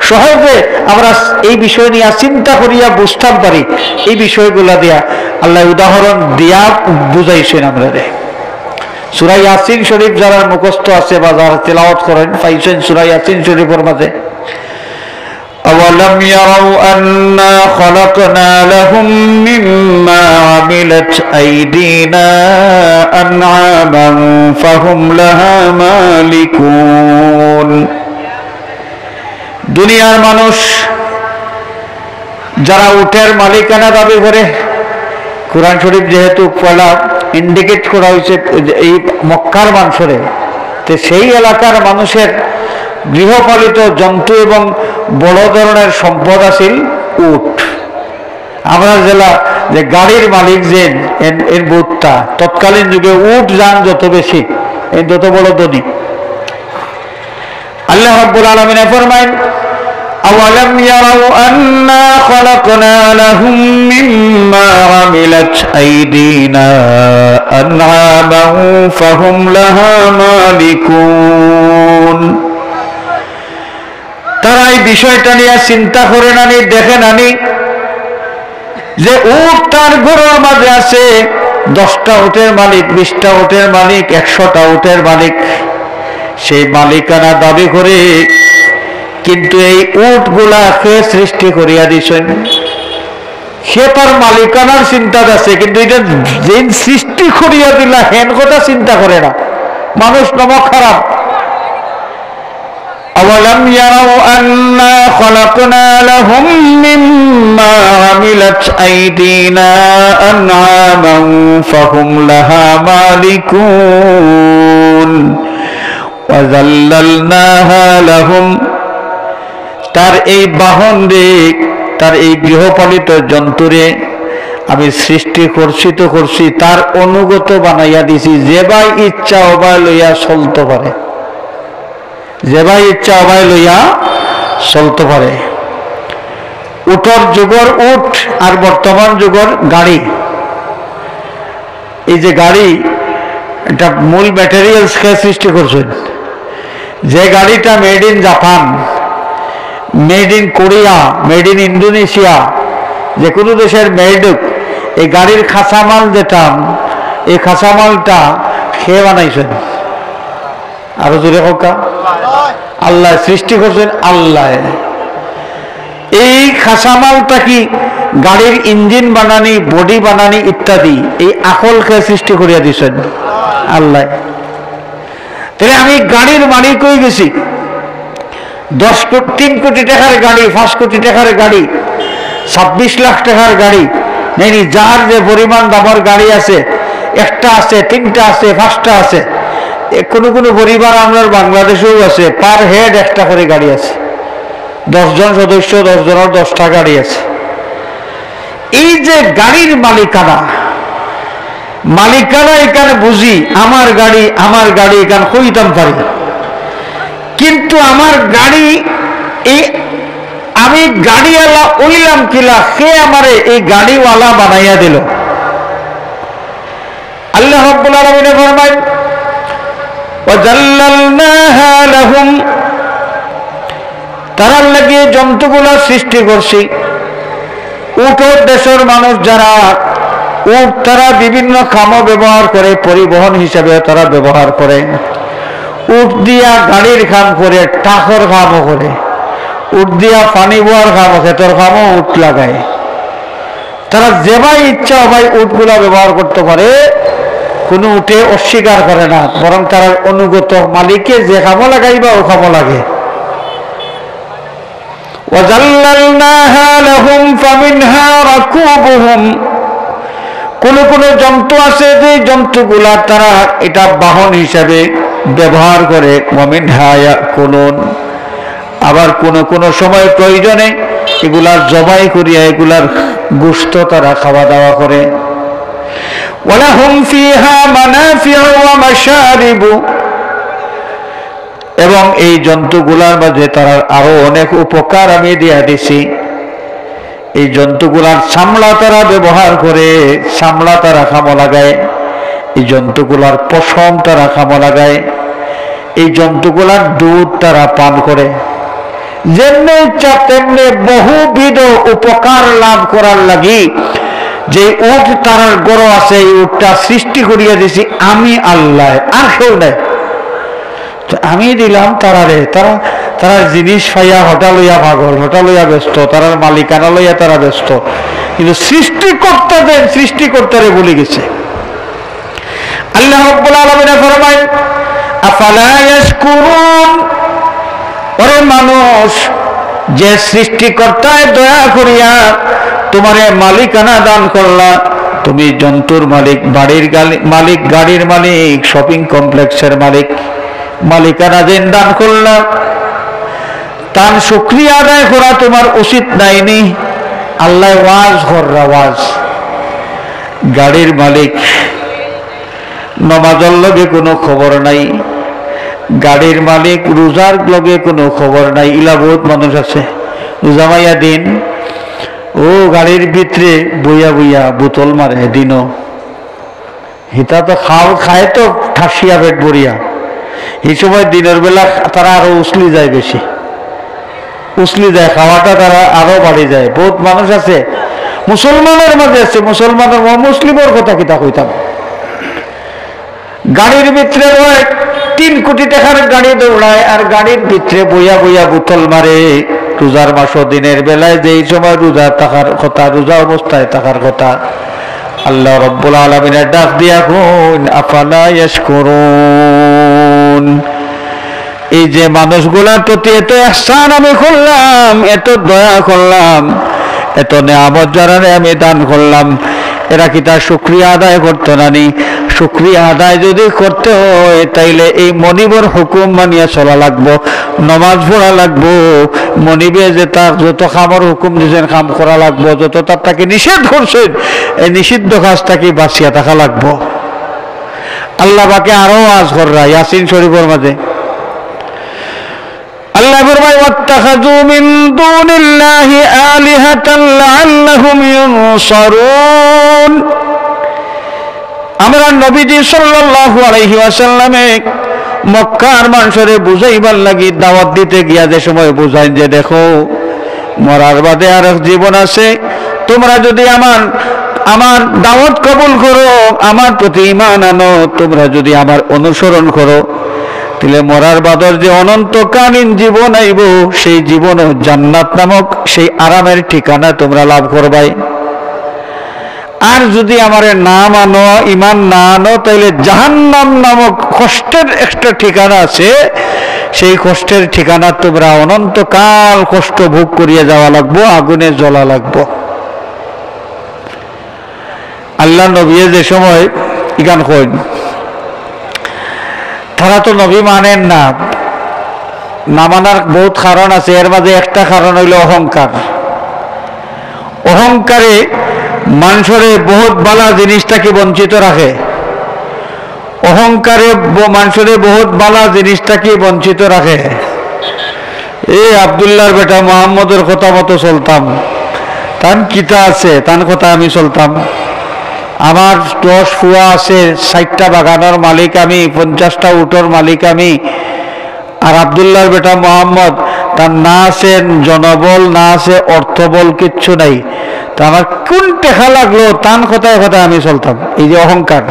সহজে আমরা এই বিষয় নিয়ে চিন্তা করিয়া বুঝতে পারি। এই বিষয়গুলা দিয়া আল্লাহ উদাহরণ দিয়া বুঝাইছেন আমরা। সূরা ইয়াসিন শরীফ যারা মুখস্থ আছে বা যারা তেলাওয়াত করেন পাইছেন সূরা ইয়াসিন শরীফের মাঝে, أولم يروا أنا خلقنا لهم مما عملت أيدينا أنعاما فهم لها مالكون। দুনিয়ার মানুষ যারা উটের মালিকানা দাবি করে, কোরআন শরীফ যেহেতু পয়লা ইন্ডিকেট করা হয়েছে এই মক্কার মানুষরে, তো সেই এলাকার মানুষের গৃহপালিত জন্তু এবং বড় ধরনের সম্পদ আছিল উট। আমরা যে গাড়ির মালিক যে এর বোধটা, তৎকালীন যুগে উট যান যত বেশি এই তত বড় ধনী। আল্লাহ রাব্বুল আলামিন ফরমায়েন আওয়ালাম ইয়ারাউ আন্না খালাকনা লাহুম মিম্মা আমিলাত আইদিনা আনআমান ফাহুম লাহা মালিকুন। তারা এই বিষয়টা নিয়ে চিন্তা করে নানি, দেখে নানি যে উট তার ঘরের মাঝে আছে 10টা উটের মালিক, 20টা উটের মালিক, 100টা উটের মালিক, সেই মালিকানা দাবি করে, কিন্তু এই উট গুলাকে সৃষ্টি করিয়া দিছেন, সে তার মালিকানার চিন্তা আছে, কিন্তু এটা যে সৃষ্টি করিয়া দিলা হেন কথা চিন্তা করে না। মানুষ নমক খারাপ। أولم يروا أنا خلقنا لهم مما عملت أيدينا أنعاما فهم لها مالكون وذللناها لهم। তার এই বাহন রে, তার এই গৃহপালিত জন্তুরে আমি সৃষ্টি করছি, তার অনুগত বানাইয়া দিছি, যে ভাই ইচ্ছা ওবাই লইয়া চলতে পারে, যে ভাই ইচ্ছা অবাই লইয়া চলতে পারে। উটর যুগর উট আর বর্তমান যুগর গাড়ি, এই যে গাড়ি এটা মূল ম্যাটেরিয়ালস কে সৃষ্টি করছেন। যে গাড়িটা made in Japan, made in Korea, made in Indonesia, যে কোনো দেশের মেড, এই গাড়ির খাঁচামাল যেটা, এই খাঁচামালটা খেয়ে বানাইছেন। আরো জোরে হোক, আল্লাহ সৃষ্টি করছেন। আল্লাহ এই কাঁচামালটা কি গাড়ির ইঞ্জিন বানানি, বডি বানানি ইত্যাদি, এই আকলকে সৃষ্টি করিয়া দিছেন আল্লাহ। তাহলে আমি গাড়ির মালিক হয়ে গেছি, 3 কোটি টাকার গাড়ি, 5 কোটি টাকার গাড়ি, 26 লাখ টাকার গাড়ি নেই, যার যে পরিমাণ দামের গাড়ি আছে, একটা আছে, 3টা আছে, 5টা আছে, কোনো কোনো পরিবার আমরা বাংলাদেশেও আছে, পার হেড একটা করে গাড়ি আছে, 10 জন সদস্য, 10 জনের 10টা গাড়ি আছে। এই যে গাড়ির মালিকানা এখানে বুঝি আমার গাড়ি এখানে কইতাম পারি, কিন্তু আমার গাড়ি এই আমি গাড়িওয়ালা ওইলাম কিলা, সে আমারে এই গাড়িওয়ালা বানাইয়া দিল। আল্লাহ রাব্বুল আলামিন ফরমায় ওয়াজাল্লালনাহা লাহুম, তারার লাগে জন্তুগুলা সৃষ্টি করছি। উটের দেশের মানুষ যারা উট, তারা বিভিন্ন কামও ব্যবহার করে, পরিবহন হিসাবে তারা ব্যবহার করে। উট দিয়া গাড়ির কাম করে, টাকর কামও করে, উট দিয়া পানি বোয়ার কামও, ক্ষেতের কামও উট লাগায়। তারা যেভাবে ইচ্ছা হয় উটগুলা ব্যবহার করতে পারে, কোনো উঠে অস্বীকার করে না, বরং তারা অনুগত, মালিকে যে কামও লাগাইবা ও কামও লাগে। وَذَلَّلْنَاهَا لَهُمْ فَمِنْهَا رَكُوبُهُمْ, কোন কোন জন্তু আছে যে জন্তুগুলা তারা এটা বাহন হিসাবে ব্যবহার করে, وَمِنْهَا يَأْكُلُونَ, আবার কোন কোন সময় প্রয়োজনে এগুলার জবাই করিয়া এগুলার গোশত তারা খাওয়া দাওয়া করে। وَلَهُمْ فِيهَا مَنَافِعُ وَمَشَارِبُ, এবং এই জন্তুগুলার মাঝে তারা আরো অনেক উপকার আমি দিয়া দিছি। এই জন্তুগুলার চামড়া তারা ব্যবহার করে, চামড়া তারা কামো লাগায়। এই জন্তুগুলার পশম তারা কামো লাগায়। এই জন্তুগুলার দুধ তারা পান করে। যেমনি ইচ্ছা তেমনি বহুবিধ উপকার লাভ করার লাগি যে উট তারার গড় আছে, এই উটটা সৃষ্টি করিয়া দিছি আমি আল্লাহ, আর কেউ নাই। আমি দিলাম তারারে, তারা জিনিস পাইয়া হটা লইয়া পাগল, হটা লইয়া ব্যস্ত, তারার মালিকানা লইয়া তারা ব্যস্ত, কিন্তু সৃষ্টিকর্তারে ভুলে গেছে। আল্লাহ রাব্বুল আলামিন ফরমায় আফালা ইয়াশকুরুন, ওরে মানুষ, যে সৃষ্টিকর্তায় দয়া করিয়া তোমারে মালিকানা দান করলা, তুমি জন্তুর মালিক, বাড়ির মালিক, গাড়ির মালিক, শপিং কমপ্লেক্সের মালিক, মালিকানা যেন দান করলা, তার শুকরিয়া আদায় করা তোমার উচিত নাইনি? আল্লাহ ওয়াজ কররা, ওয়াজ। গাড়ির মালিক, নমাজের লগে কোনো খবর নাই, গাড়ির মালিক রোজার লগে কোনো খবর নাই। ইলা বহুত মানুষ আছে রোজা মাইয়া দিন, ও গাড়ির ভিতরে বইয়া বইয়া বোতল মারে দিনও, হিতা তো খায় তো ঠাসিয়া পেট ভরিয়া। এই সময় দিনের বেলা তারা আরো উছলি যায়, বেশি উছলি যায়, খাওয়াটা তারা আরো বাড়ি যায়। বহুত মানুষ আছে মুসলমানের মাঝে আছে, মুসলমানের মুসলিমের কথা কিতা কইতাম, গাড়ির ভিতরে 3 কোটি টাকার গাড়ি দৌড়ায়, আর গাড়ির ভিতরে বইয়া বইয়া বোতল মারে। রোজার মাস দিনের বেলায় যেই সময় রোজা থাকার কথা, রোজা অবস্থায় থাকার কথা, আল্লাহ রাব্বুল আলামিনের ডাক দিয়া কোন আফালা ইয়াশকুরুন, এই যে মানুষগুলার প্রতি এত ইহসান আমি করলাম, এত দয়া করলাম, এত নেয়ামত যারারে আমি দান করলাম, এরা কি তার শুকরিয়া আদায় করতো না? নি শুকরিয়া আদায় যদি করতে হয় তাইলে এই মনিবর হুকুম মানিয়া চলা লাগবো, নমাজ পড়া লাগবো, মনিবে যে তার যত খামর হুকুম দিয়েছেন কাম করা লাগবো, যত তার তাকে নিষেধ করছেন এই নিষিদ্ধ কাজ তাকে বাঁচিয়া থাকা লাগবো। আল্লাহ বাকে আরো আজ কররা ইয়াসিন শরীফের মাঝে আল্লাহ ফরমায় ওয়াত্তাখাযু মিন দুনিল্লাহি আলিহাতান লাআল্লাহুম ইউনসারুন। আমরা নবীজি সাল্লাল্লাহু আলাইহি ওয়াসাল্লামে মক্কার মানুষরে বুঝাইবার লাগি দাওয়াত দিতে গিয়া যে সময় বুঝাইন যে দেখো মরার বাদে আর জীবন আছে, তোমরা যদি আমার দাওয়াত কবুল করো, আমার প্রতি ঈমান আনো, তোমরা যদি আমার অনুসরণ করো, তাহলে মরার বাদর যে অনন্তকালীন জীবন আইব, সেই জীবন জান্নাত নামক সেই আরামের ঠিকানা তোমরা লাভ করবাই। আর যদি আমারে না মানো, ইমান না আনো, তাহলে জাহান্নাম নামক কষ্টের একটা ঠিকানা আছে, সেই কষ্টের ঠিকানা তোমরা অনন্তকাল কষ্ট ভোগ করিয়া যাওয়া লাগবো, আগুনে জ্বলা লাগবো। আল্লাহ নবী যে সময় ইগান কইন, তারা তো নবী মানেন না, না মানার বহুত কারণ আছে। এর মাঝে একটা কারণ হইল অহংকার। অহংকারে মানুষের বহুত বালা জিনিসটাকে বঞ্চিত রাখে। অহংকারে মানুষের বহুত বালা জিনিসটাকে বঞ্চিত রাখে। এই আব্দুল্লাহর বেটা মোহাম্মদের কথা মতো চলতাম, তান কিতা আছে তান কথা আমি চলতাম। আমার 10 ফুয়া আছে, 60টা বাগানের মালিক আমি, 50টা উটোর মালিক আমি। আর আব্দুল্লাহর বেটা মোহাম্মদ, তার না আছে জনবল, না আছে অর্থবল, কিচ্ছু নাই। তা আমার কোন টেকা লাগলো তান কথায় কথায় আমি চলতাম। এই যে অহংকার,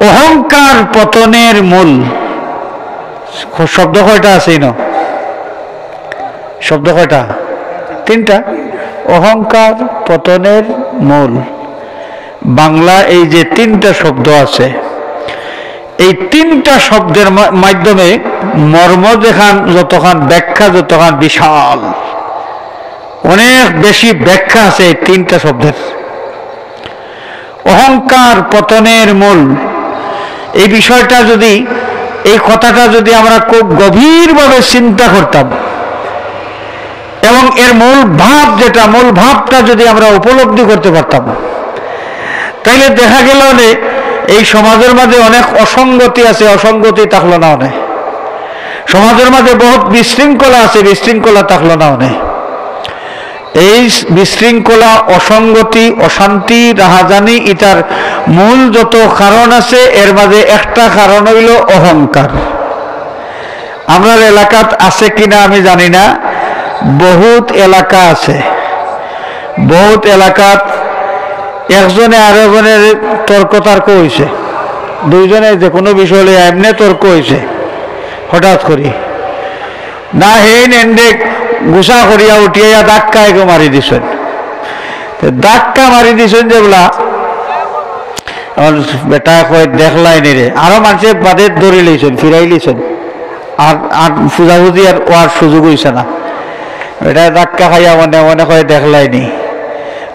অহংকার পতনের মূল। শব্দ কয়টা আছে? শব্দ কয়টা? 3টা। অহংকার পতনের মূল। বাংলা এই যে 3টা শব্দ আছে, এই 3টা শব্দের মাধ্যমে মর্ম দেখান যতখান, ব্যাখ্যা যতখান বিশাল, অনেক বেশি ব্যাখ্যা আছে এই 3টা শব্দের। অহংকার পতনের মূল, এই বিষয়টা যদি, এই কথাটা যদি আমরা খুব গভীরভাবে চিন্তা করতাম এবং এর মূল ভাব, যেটা মূল ভাবটা যদি আমরা উপলব্ধি করতে পারতাম, তাইলে দেখা গেল যে এই সমাজের মাঝে অনেক অসঙ্গতি আছে, অসঙ্গতি থাকলো না অনেক। সমাজের মাঝে বহুত বিশৃঙ্খলা আছে, বিশৃঙ্খলা থাকলো না অনেক। এই বিশৃঙ্খলা, অসঙ্গতি, অশান্তি, রাহাজানি, এটার মূল যত কারণ আছে, এর মাঝে একটা কারণ হইল অহংকার। আমরা এলাকাত আছে কিনা আমি জানি না, বহুত এলাকা আছে, বহুত এলাকাত একজনে আরেকজনের তর্ক হয়েছে, দুইজনে যে কোনো বিষয় এমনি তর্ক হয়েছে, হঠাৎ করি না হেন এন্ডে গুছা করিয়া উঠিয়া ধাক্কা একে মারি দিছেন। ধাক্কা মারি দিছেন যেগুলা আমার বেটা কয় দেখলাই নি রে, আরো মানুষে বাদে ধরে লইছেন, ফিরাই লইছেন, আর আর ফুজাফুজি আর ওয়ার সুযোগ হয়েছে না। এটা ধাক্কা খাইয়া মনে মনে কয় দেখলাই নি,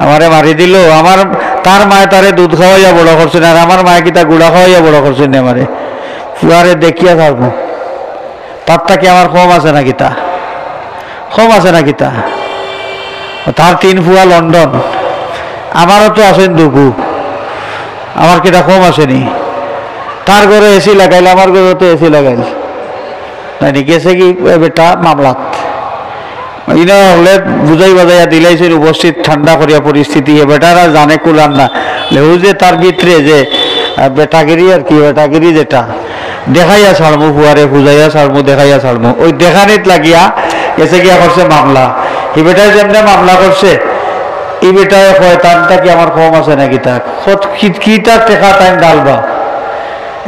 আমারে মারি দিল। আমার তার মায়ে তারে দুধ খাওয়াইয়া বড় করছেন, আর আমার মায়ে কিতা গুড়া খাওয়াইয়া বড় করছেন আমারে। ফুয়ারে দেখিয়া থাকবো, তারটা কি আমার কম আছে না কিতা? কম আছে না কিতা? তার 3 ফুয়া লন্ডন, আমারও তো আছেন দুগু, আমার কিটা কম আসেনি? তার ঘরে এসি লাগাইল, আমার ঘরে তো এসি লাগাইল নাইনি, গেছে কি বেটা মামলাত। ইনা হলে বুঝাই বাজাইয়া দিলাইছেন, উপস্থিত ঠান্ডা করিয়া পরিস্থিতি। বেটারা জানে কুলান না, লেউ যে তার ভিতরে যে বেটাগিরি আর কি, বেটাগিরি যেটা দেখাইয়া ছাড়মু, ফুয়ারে বুঝাইয়া ছাড়মু, দেখাইয়া ছাড়মু, ওই দেখানিত লাগিয়া গেছে গিয়া করছে মামলা। এই বেটায় যেমনি মামলা করছে, এই বেটায় কয় তানটা কি আমার কম আছে নাকি? তার কি তার টেকা টাইম ডালবা।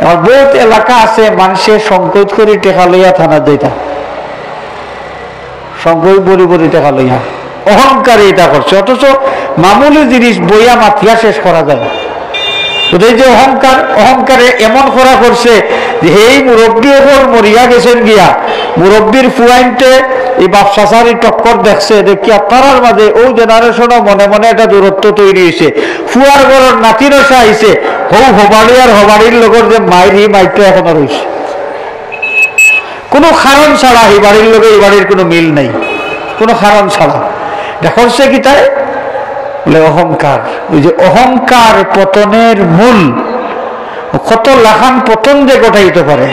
আমার বহুত এলাকা আছে মানুষের সংকোচ করে টেকা লইয়া থানা যাইতা, সংকোচ বড়ি বড়ি টেকা লইয়া, অহংকারে এটা করছে। অথচ মামুলি জিনিস বইয়া মাথিয়া শেষ করা যায়। এই যে অহংকার, অহংকারে এমন করা করছে যে এই মুরব্বী এখন মরিয়া গেছেন গিয়া, মুরব্বীর ফুয়াইনতে এই বাপসাসারি টক্কর দেখছে, দেখিয়া তারার মাঝে ওই জেনারেশনও মনে মনে একটা দূরত্ব তৈরি হয়েছে। ফুয়ার ঘরের নাতিরসা আইছে, হবাড়ি আর হবাড়ির লোকের যে মাইরি মাইটা এখনো রয়েছে, কোনো কারণ ছাড়া। এই বাড়ির লোকে এই বাড়ির কোনো মিল নেই, কোনো কারণ ছাড়া। দেখছে কি তাই বলে অহংকার। ওই যে অহংকার পতনের মূল, কত লাখান পতন যে ঘটাইতে পারে।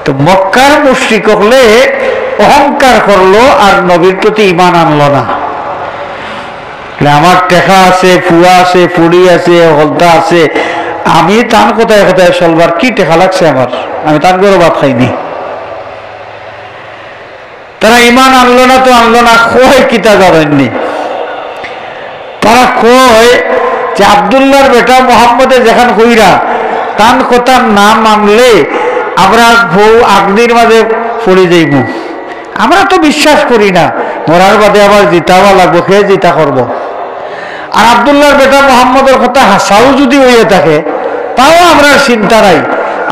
তো মক্কার মুশরিক হলে অহংকার করলো আর নবীর প্রতি ঈমান আনলো না। আমার টেকা আছে, ফুয়া আছে, পুড়ি আছে, হলদা আছে, আমি তার কোথায় কোথায় চলবার কি টেকা লাগছে আমার, আমি তার গরো ভাত খাইনি। তারা ঈমান আনলো না তো আনলো না, কয় কিতা জানেননি। তারা কয় যে আব্দুল্লাহর বেটা মোহাম্মদে যেখান কইরা তান কথার নাম মানলে আমরা বউ আগ্নির মাঝে পড়ে যাইব। আমরা তো বিশ্বাস করি না মরার বাদে আবার জিতাবা লাগবো, খেয়ে জিতা করব। আর আব্দুল্লাহর বেটা মোহাম্মদের কথা হাসাও যদি হইয়া থাকে তাও আমরা চিন্তা নাই।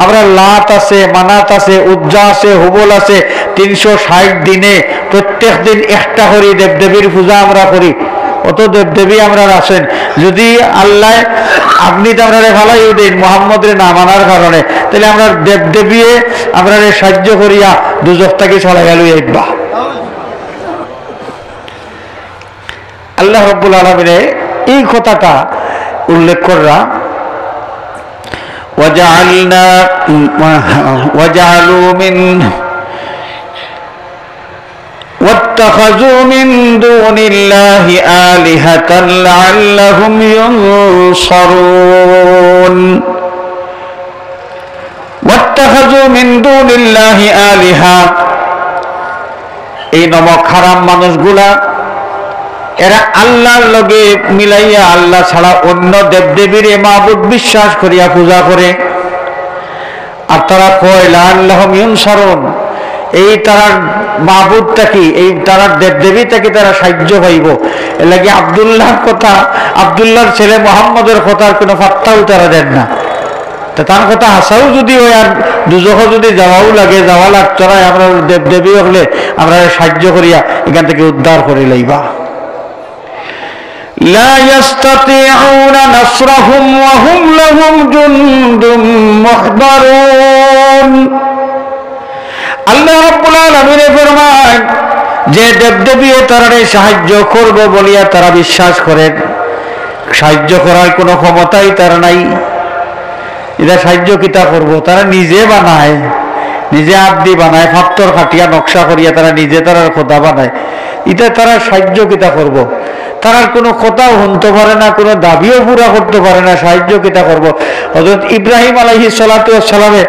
আমরা লাত আছে, মানাত আছে, উজ্জা আছে, হুবল আছে, 360 দিনে প্রত্যেক দিন একটা করি দেবদেবীর পূজা আমরা করি। অত দেবদেবী আমরা আছেন, যদি আল্লাহ আপনি তো আমরা ভালাই দিন মোহাম্মদের না মানার কারণে, তাহলে আমরা দেবদেবী আমরা সাহায্য করিয়া দুজক থেকে ছড়া গেল একবা। আল্লাহ রাব্বুল আলামিন এই কথাটা উল্লেখ করা, واتخذوا من دون الله آلهة لعلهم ينصرون واتخذوا من دون الله آلهة এই নমক হারাম মানুষগুলা এরা আল্লাহর লগে মিলাইয়া আল্লাহ ছাড়া অন্য দেবদেবীর মাবুদ বিশ্বাস করিয়া পূজা করে। আর তারা কয় লাআল্লাহুম ইউনসারুন, এই তারার মাবুদটা কি, এই তারার দেবদেবীটা কি তারা সাহায্য পাইব। এর লাগে আব্দুল্লাহর কথা, আব্দুল্লাহর ছেলে মোহাম্মদের কথার কোনো পাত্তাও তারা দেন না। তা তার কথা হাসাও যদি হয় আর দুজখ যদি যাওয়াও লাগে, যাওয়া লাগতো না, আমরা দেবদেবী হলে আমরা সাহায্য করিয়া এখান থেকে উদ্ধার করে লইবা। لا يستطيعون نصرهم وهم لهم جند محضرون। আল্লাহ রাব্বুল আলামিন ফরমান যে দেবদেবী তারা সাহায্য করব বলিয়া তারা বিশ্বাস করেন, সাহায্য করার কোনো ক্ষমতাই তার নাই। এটা সাহায্য কিতা করব, তারা নিজে বানায়, নিজে আদি বানায়, পাথর কাটিয়া নকশা করিয়া তারা নিজে তারা খোদা বানায়। এটা তারা সাহায্য কিতা করব, তারার কোনো কথাও শুনতে পারে না, কোনো দাবিও পুরা করতে পারে না, সাহায্য কিতা করব। হযরত ইব্রাহিম আলাইহিস সালাতু ওয়াস সালামে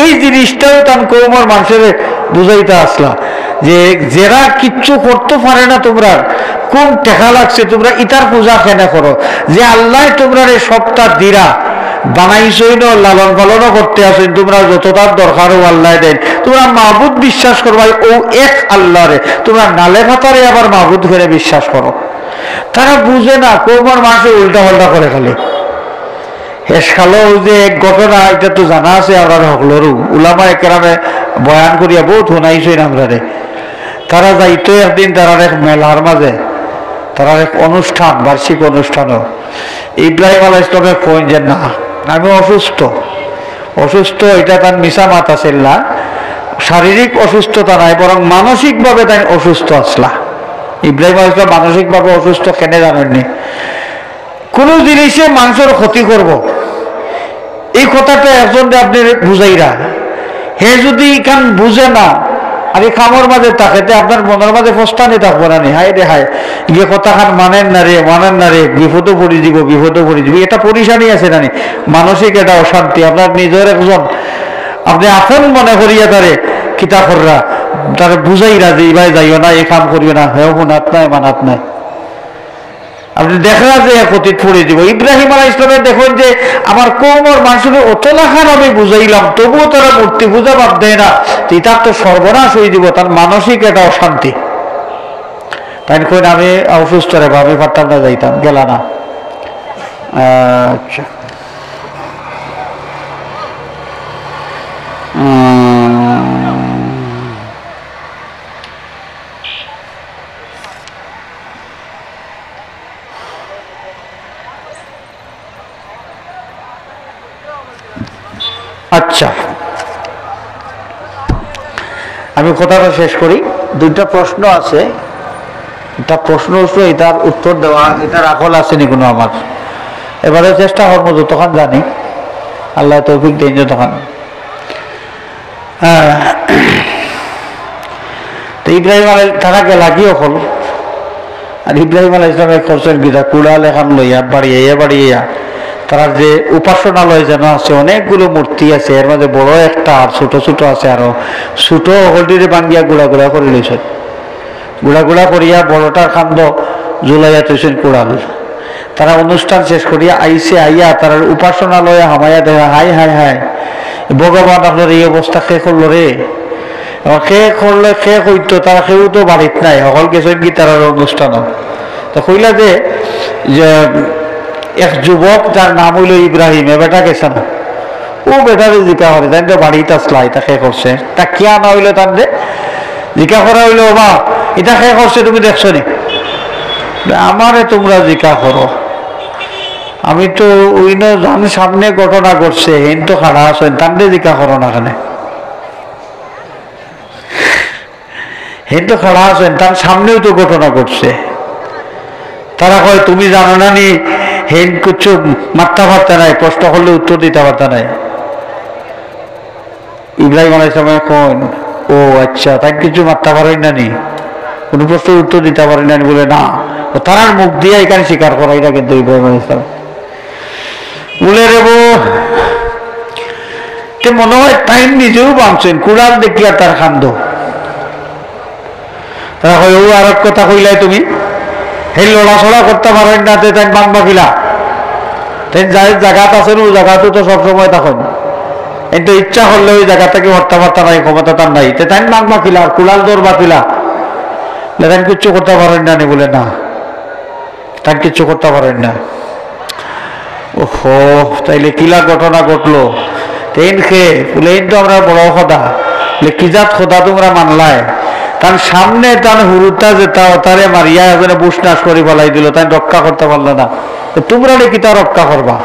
এই জিনিসটাও তার কওমের মানুষের বুঝাইতে আসলা যে যারা কিচ্ছু করতে পারে না, তোমরা কোন টেকা লাগছে, তোমরা ইতার পূজা কেন করো, যে আল্লাহ তোমরা সবটা দিরা বানাইছই না, লালন পালনও করতে আসেন, তোমরা যতটার দরকারও আল্লাহ দেন, তোমরা মাহবুদ বিশ্বাস করবাই ও এক আল্লাহরে, তোমরা নালে ভাতারে আবার মাহবুদ করে বিশ্বাস করো। তারা বুঝে না, কওমের মানুষে উল্টা পাল্টা করে খালি। হেসখালো যে এক ঘটনা, এটা তো জানা আছে আমরা সকলেরও, উলামা একরামে বয়ান করিয়া বহুত শুনাইছেন আমরা। তারা যাইতো একদিন তারা এক মেলার মাঝে, তারা এক অনুষ্ঠান, বার্ষিক অনুষ্ঠানও। ইব্রাহিম আলাইহিস সালামে কইন যে না আমি অসুস্থ, অসুস্থ এটা তার মিশা মাত আছিল না, শারীরিক অসুস্থতা নাই, বরং মানসিকভাবে তাই অসুস্থ আসলা। ইব্রাহিম আলাইহিস সালাম মানসিকভাবে অসুস্থ কেন জানেননি? কোন জিনিসে মানুষের ক্ষতি করব, এই কথাটা একজন আপনি বুঝাইরা, হে যদি এখান বুঝে না আর এই কামর মাঝে থাকে, আপনার মনের মাঝে ফস্তানি থাকবো না, হায় রে হায় গিয়ে কথা খান মানেন না রে, মানেন না রে, বিপদও পড়ে দিব, বিপদও পড়ে দিব, এটা পরিশানি আছে নানি, মানসিক এটা অশান্তি। আপনার নিজের একজন আপনি আপন মনে করিয়া তারে কিতাবরা তারা বুঝাইরা যে এইভাবে যাইও না, এই কাম করিও না, হেও হুনাত নাই মানাত নাই, আপনি দেখা যে ক্ষতিত পড়ে দিব। ইব্রাহিম আলাইহিস সালাম দেখুন যে আমার কওমের মানুষকে অতলাখান আমি বুঝাইলাম, তবুও তারা মূর্তি পূজা বাদ দেয় না, তার তো সর্বনাশ হয়ে দিব, তার মানসিক একটা অশান্তি। তাই কই আমি অসুস্থ রে ভাবি পারতাম না, যাইতাম গেলা না। আচ্ছা আচ্ছা, আমি কথাটা শেষ করি। দুইটা প্রশ্ন আছে, এটা প্রশ্ন এটার উত্তর দেওয়া, এটার আকল আছে নি কোনো আমার, এবারে চেষ্টা করবো যতক্ষণ জানি, আল্লাহ তৌফিক দেন যতক্ষণ। তো ইব্রাহিম আলাই তারা গেলা কি অকল, আর ইব্রাহিম আলাই ইসলামের করছেন গীতা কুড়াল এখান লইয়া বাড়িয়ে তারা যে উপাসনালয় যেন আছে, অনেকগুলো মূর্তি আছে, এর মধ্যে বড় একটা আর ছোট ছোট আছে, আরো ছোট হলদিরে বাঙ্গিয়া গুড়া গুড়া করে লইছেন, গুড়া গুড়া করিয়া বড়টার কান্দ জুলাইয়া তুইছেন কুড়াল। তারা অনুষ্ঠান শেষ করিয়া আইয়া তার উপাসনালয়ে হামাইয়া দেখা, হাই হাই হাই ভগবান আপনার এই অবস্থা কে করলো রে? কে করলে কে কইতো, তারা কেউ তো বাড়িত নাই, সকল গেছেন গীতার অনুষ্ঠান। তো কইলা যে এক যুবক যার নাম হইল ইব্রাহিম, এ বেটা গেছে না, ও বেটারে জিকা করে তাই তো বাড়িতে আসলাই, তা খে করছে, তা কিয়া না হইলো তার জিকা করা হইলো, বা এটা খে করছে তুমি দেখছো নি? আমারে তোমরা জিকা করো, আমি তো ওই জানি সামনে ঘটনা ঘটছে, হেন তো খাড়া আছেন, তান্ডে জিকা করো না, কেন হেন তো খাড়া আছেন, তার সামনেও তো ঘটনা ঘটছে। তারা কয় তুমি জানো না নি, হেন কিছু মারতে পারতে নাই, প্রশ্ন করলে উত্তর দিতে পারতে নাই। ইব্রাহিম আলাইহিস সালাম কোন, ও আচ্ছা, তাই কিছু মারতে পারেন না নি, কোন প্রশ্নের উত্তর দিতে পারেন না বলে না, তারার মুখ দিয়ে এখানে স্বীকার করা, এটা কিন্তু ইব্রাহিম আলাইহিস সালাম বলে রেবো। মনে হয় টাইম নিজেও বাঁচছেন, কুড়াল দেখিয়া তার খান্দ। তারা কয় ও আর এক কথা কইলাই তুমি, সেই লড়াছড়া করতে পারেন না, তাই বাংবা কিলা, তাই যাই জায়গাত আছেন ও জায়গাতো তো সবসময় তখন, কিন্তু ইচ্ছা করলে ওই জায়গা থেকে হরতে পারতা নাই, ক্ষমতা তার নাই, তাই বাংবা কিলা, কুড়াল দৌড়বা কিলা, তাই কিচ্ছু করতে পারেন না নি বলে না, তাই কিচ্ছু করতে পারেন না। ওহো, তাইলে কিলা ঘটনা ঘটলো তেন খেয়ে বলে, এই তো আমরা বড় খোদা বলে, কি জাত খোদা তোমরা মানলায়, তার সামনে তার হুরুতা যেটা তারে মারিয়া এখানে বুসনাশ করে ফেলাই দিল, তাই রক্ষা করতে পারলো না। তোমরা কিতা রক্ষা করবা,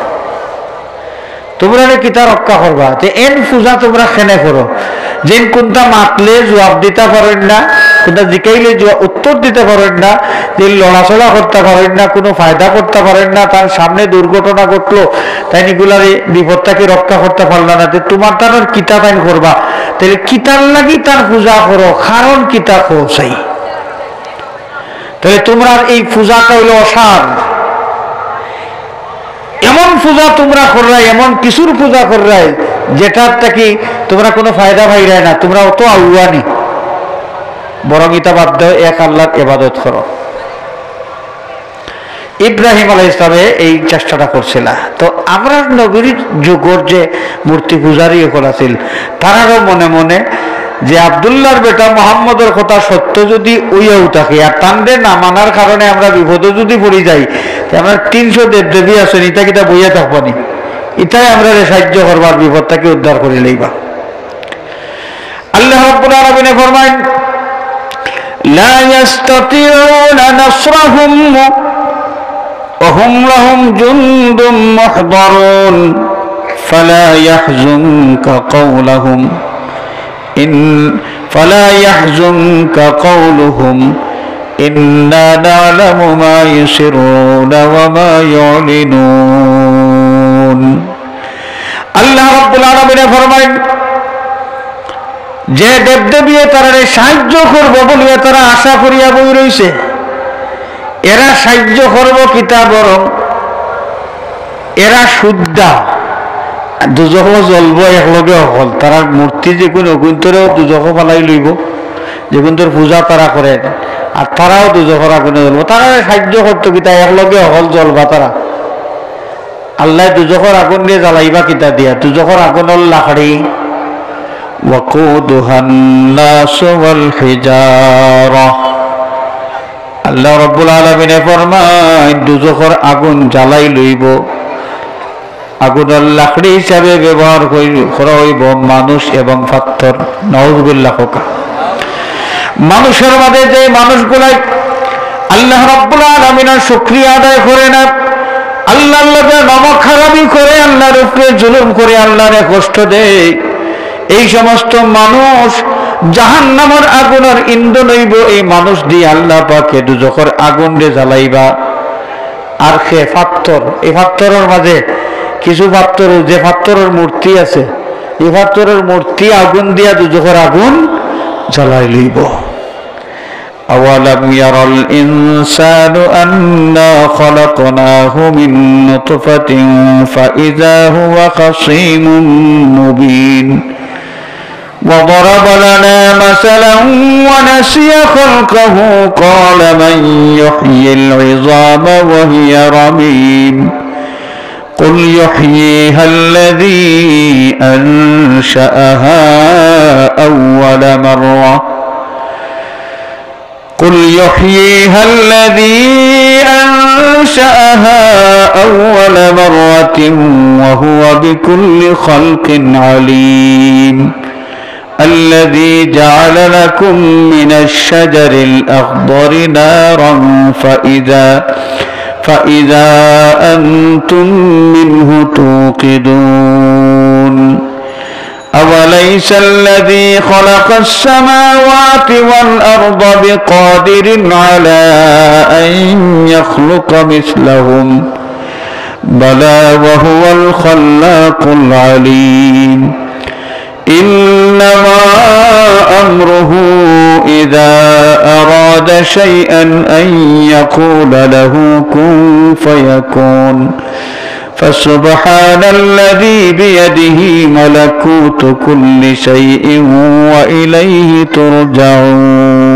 তোমরা কিতা রক্ষা করবা, এন পূজা তোমরা খেনে করো, যেন কোনটা মাতলে জবাব দিতে পারেন না, কোনটা জিকাইলে উত্তর দিতে পারেন না, যে লড়াচড়া করতে পারেন না, কোনো ফায়দা করতে পারেন না, তার সামনে দুর্ঘটনা ঘটলো, তাই এগুলার বিপদটাকে রক্ষা করতে পারলো না, তোমার তার কিতা তাই করবা, তাহলে কিতার লাগি তার পূজা করো, কারণ কিতা পৌঁছাই, তাহলে তোমরা এই পূজাটা হইল অসার, এমন পূজা তোমরা কররাই, এমন কিছুর পূজা কররাই যেটার থেকে তোমরা কোনো ফায়দা পাইরাই না, তোমরা অত আউয়ানি, বরং ইতা বাদ দাও, এক আল্লাহর ইবাদত করো। ইব্রাহিম আলাইহিস সালাম এই চেষ্টাটা করছিল। তো আমরা নবীর যুগর যে মূর্তি পূজারী হল আছিল, তারারও মনে মনে যে আব্দুল্লাহর বেটা মোহাম্মদের কথা সত্য যদি ওইয়াও থাকে, আর তান্ডে না মানার কারণে আমরা বিপদে যদি পড়ে যাই, আমরা 300 দেবদেবী আছেন, ইটা কিটা বইয়া থাকবো নি, এটাই আমরা সাহায্য করবার, বিপদটাকে উদ্ধার করে লইবা। আল্লাহ রাব্বুল আলামিন ফরমায়, লা ইস্তাতিউনা নাসরাহুম ওয়া হুম লাহুম জুনদুম মুহদারুন ফালা ইয়াহজুনকা কাওলুহুম ফালা ইয়াহজুনকা কাওলুহুম ইন্না না'লামু মা ইউসিরুনা ওয়া মা ইউলিনুন। আল্লাহ রাব্বুল আলামিন ফরমায়, যে দেবদেবী তারা সাহায্য করবো বলিয়া তারা আশা করিয়া বই রইছে, এরা সাহায্য করব কিতা, বরং এরা শুদ্ধা দুজখ জ্বলব একলগে হল, তারা মূর্তি যে কোনো অগুন্তরেও দুজখ ফালাই লইব, যে কোনটোর পূজা তারা করে, আর তারাও দুজখর আগুনে জ্বলব, তারা সাহায্য করতো কিতা, একলগে হল জ্বলবা তারা। আল্লাহ দুজখর আগুন দিয়ে জ্বালাইবা কিতা দিয়া, দুজখর আগুন হল লাকড়ি, وقودها الناس والحجارة। আল্লাহ রাব্বুল আলামিন ফরমায়, দুজখর আগুন জ্বালাই লইব, আগুনের লাকড়ি হিসাবে ব্যবহার করা হইব মানুষ এবং পাথর। নাউযুবিল্লাহ। মানুষের মাঝে যে মানুষগুলাই আল্লাহ রাব্বুল আলামিনের শুকরিয়া আদায় করে না, আল্লাহর লগে নমক খারাপি করে, আল্লাহর উপরে জুলুম করে, আল্লাহরে কষ্ট দেয়, এই সমস্ত মানুষ জাহান্নামের আগুনের ইন্ধন হইব। এই মানুষ দিয়ে আল্লাহ পাকে দুজখের আগুন দিয়ে জ্বালাইবা। আর সে পাথর, এই পাথরের মাঝে কিছু পাথর, যে পাথরের মূর্তি আছে, এই পাথরের মূর্তি আগুন দিয়া দুজখের আগুন জ্বালাই লইব। আওয়ালাম ইয়ারাল ইনসানু আন্না খলাকনাহু মিন নুতফাতিন ফাইযা হুয়া খাসীমুন মুবিন। وضرب لنا مثلا ونسي خلقه قال من يحيي العظام وهي رميم قل يحييها الذي أنشأها أول مرة قل يحييها الذي أنشأها أول مرة وهو بكل خلق عليم الذي جعل لكم من الشجر الأخضر نارا فإذا أنتم منه توقدون أوليس الذي خلق السماوات والأرض بقادر على أن يخلق مثلهم بلى وهو الخلاق العليم إنما أمره إذا أراد شيئا أن يقول له كن فيكون فسبحان الذي بيده ملكوت كل شيء وإليه ترجعون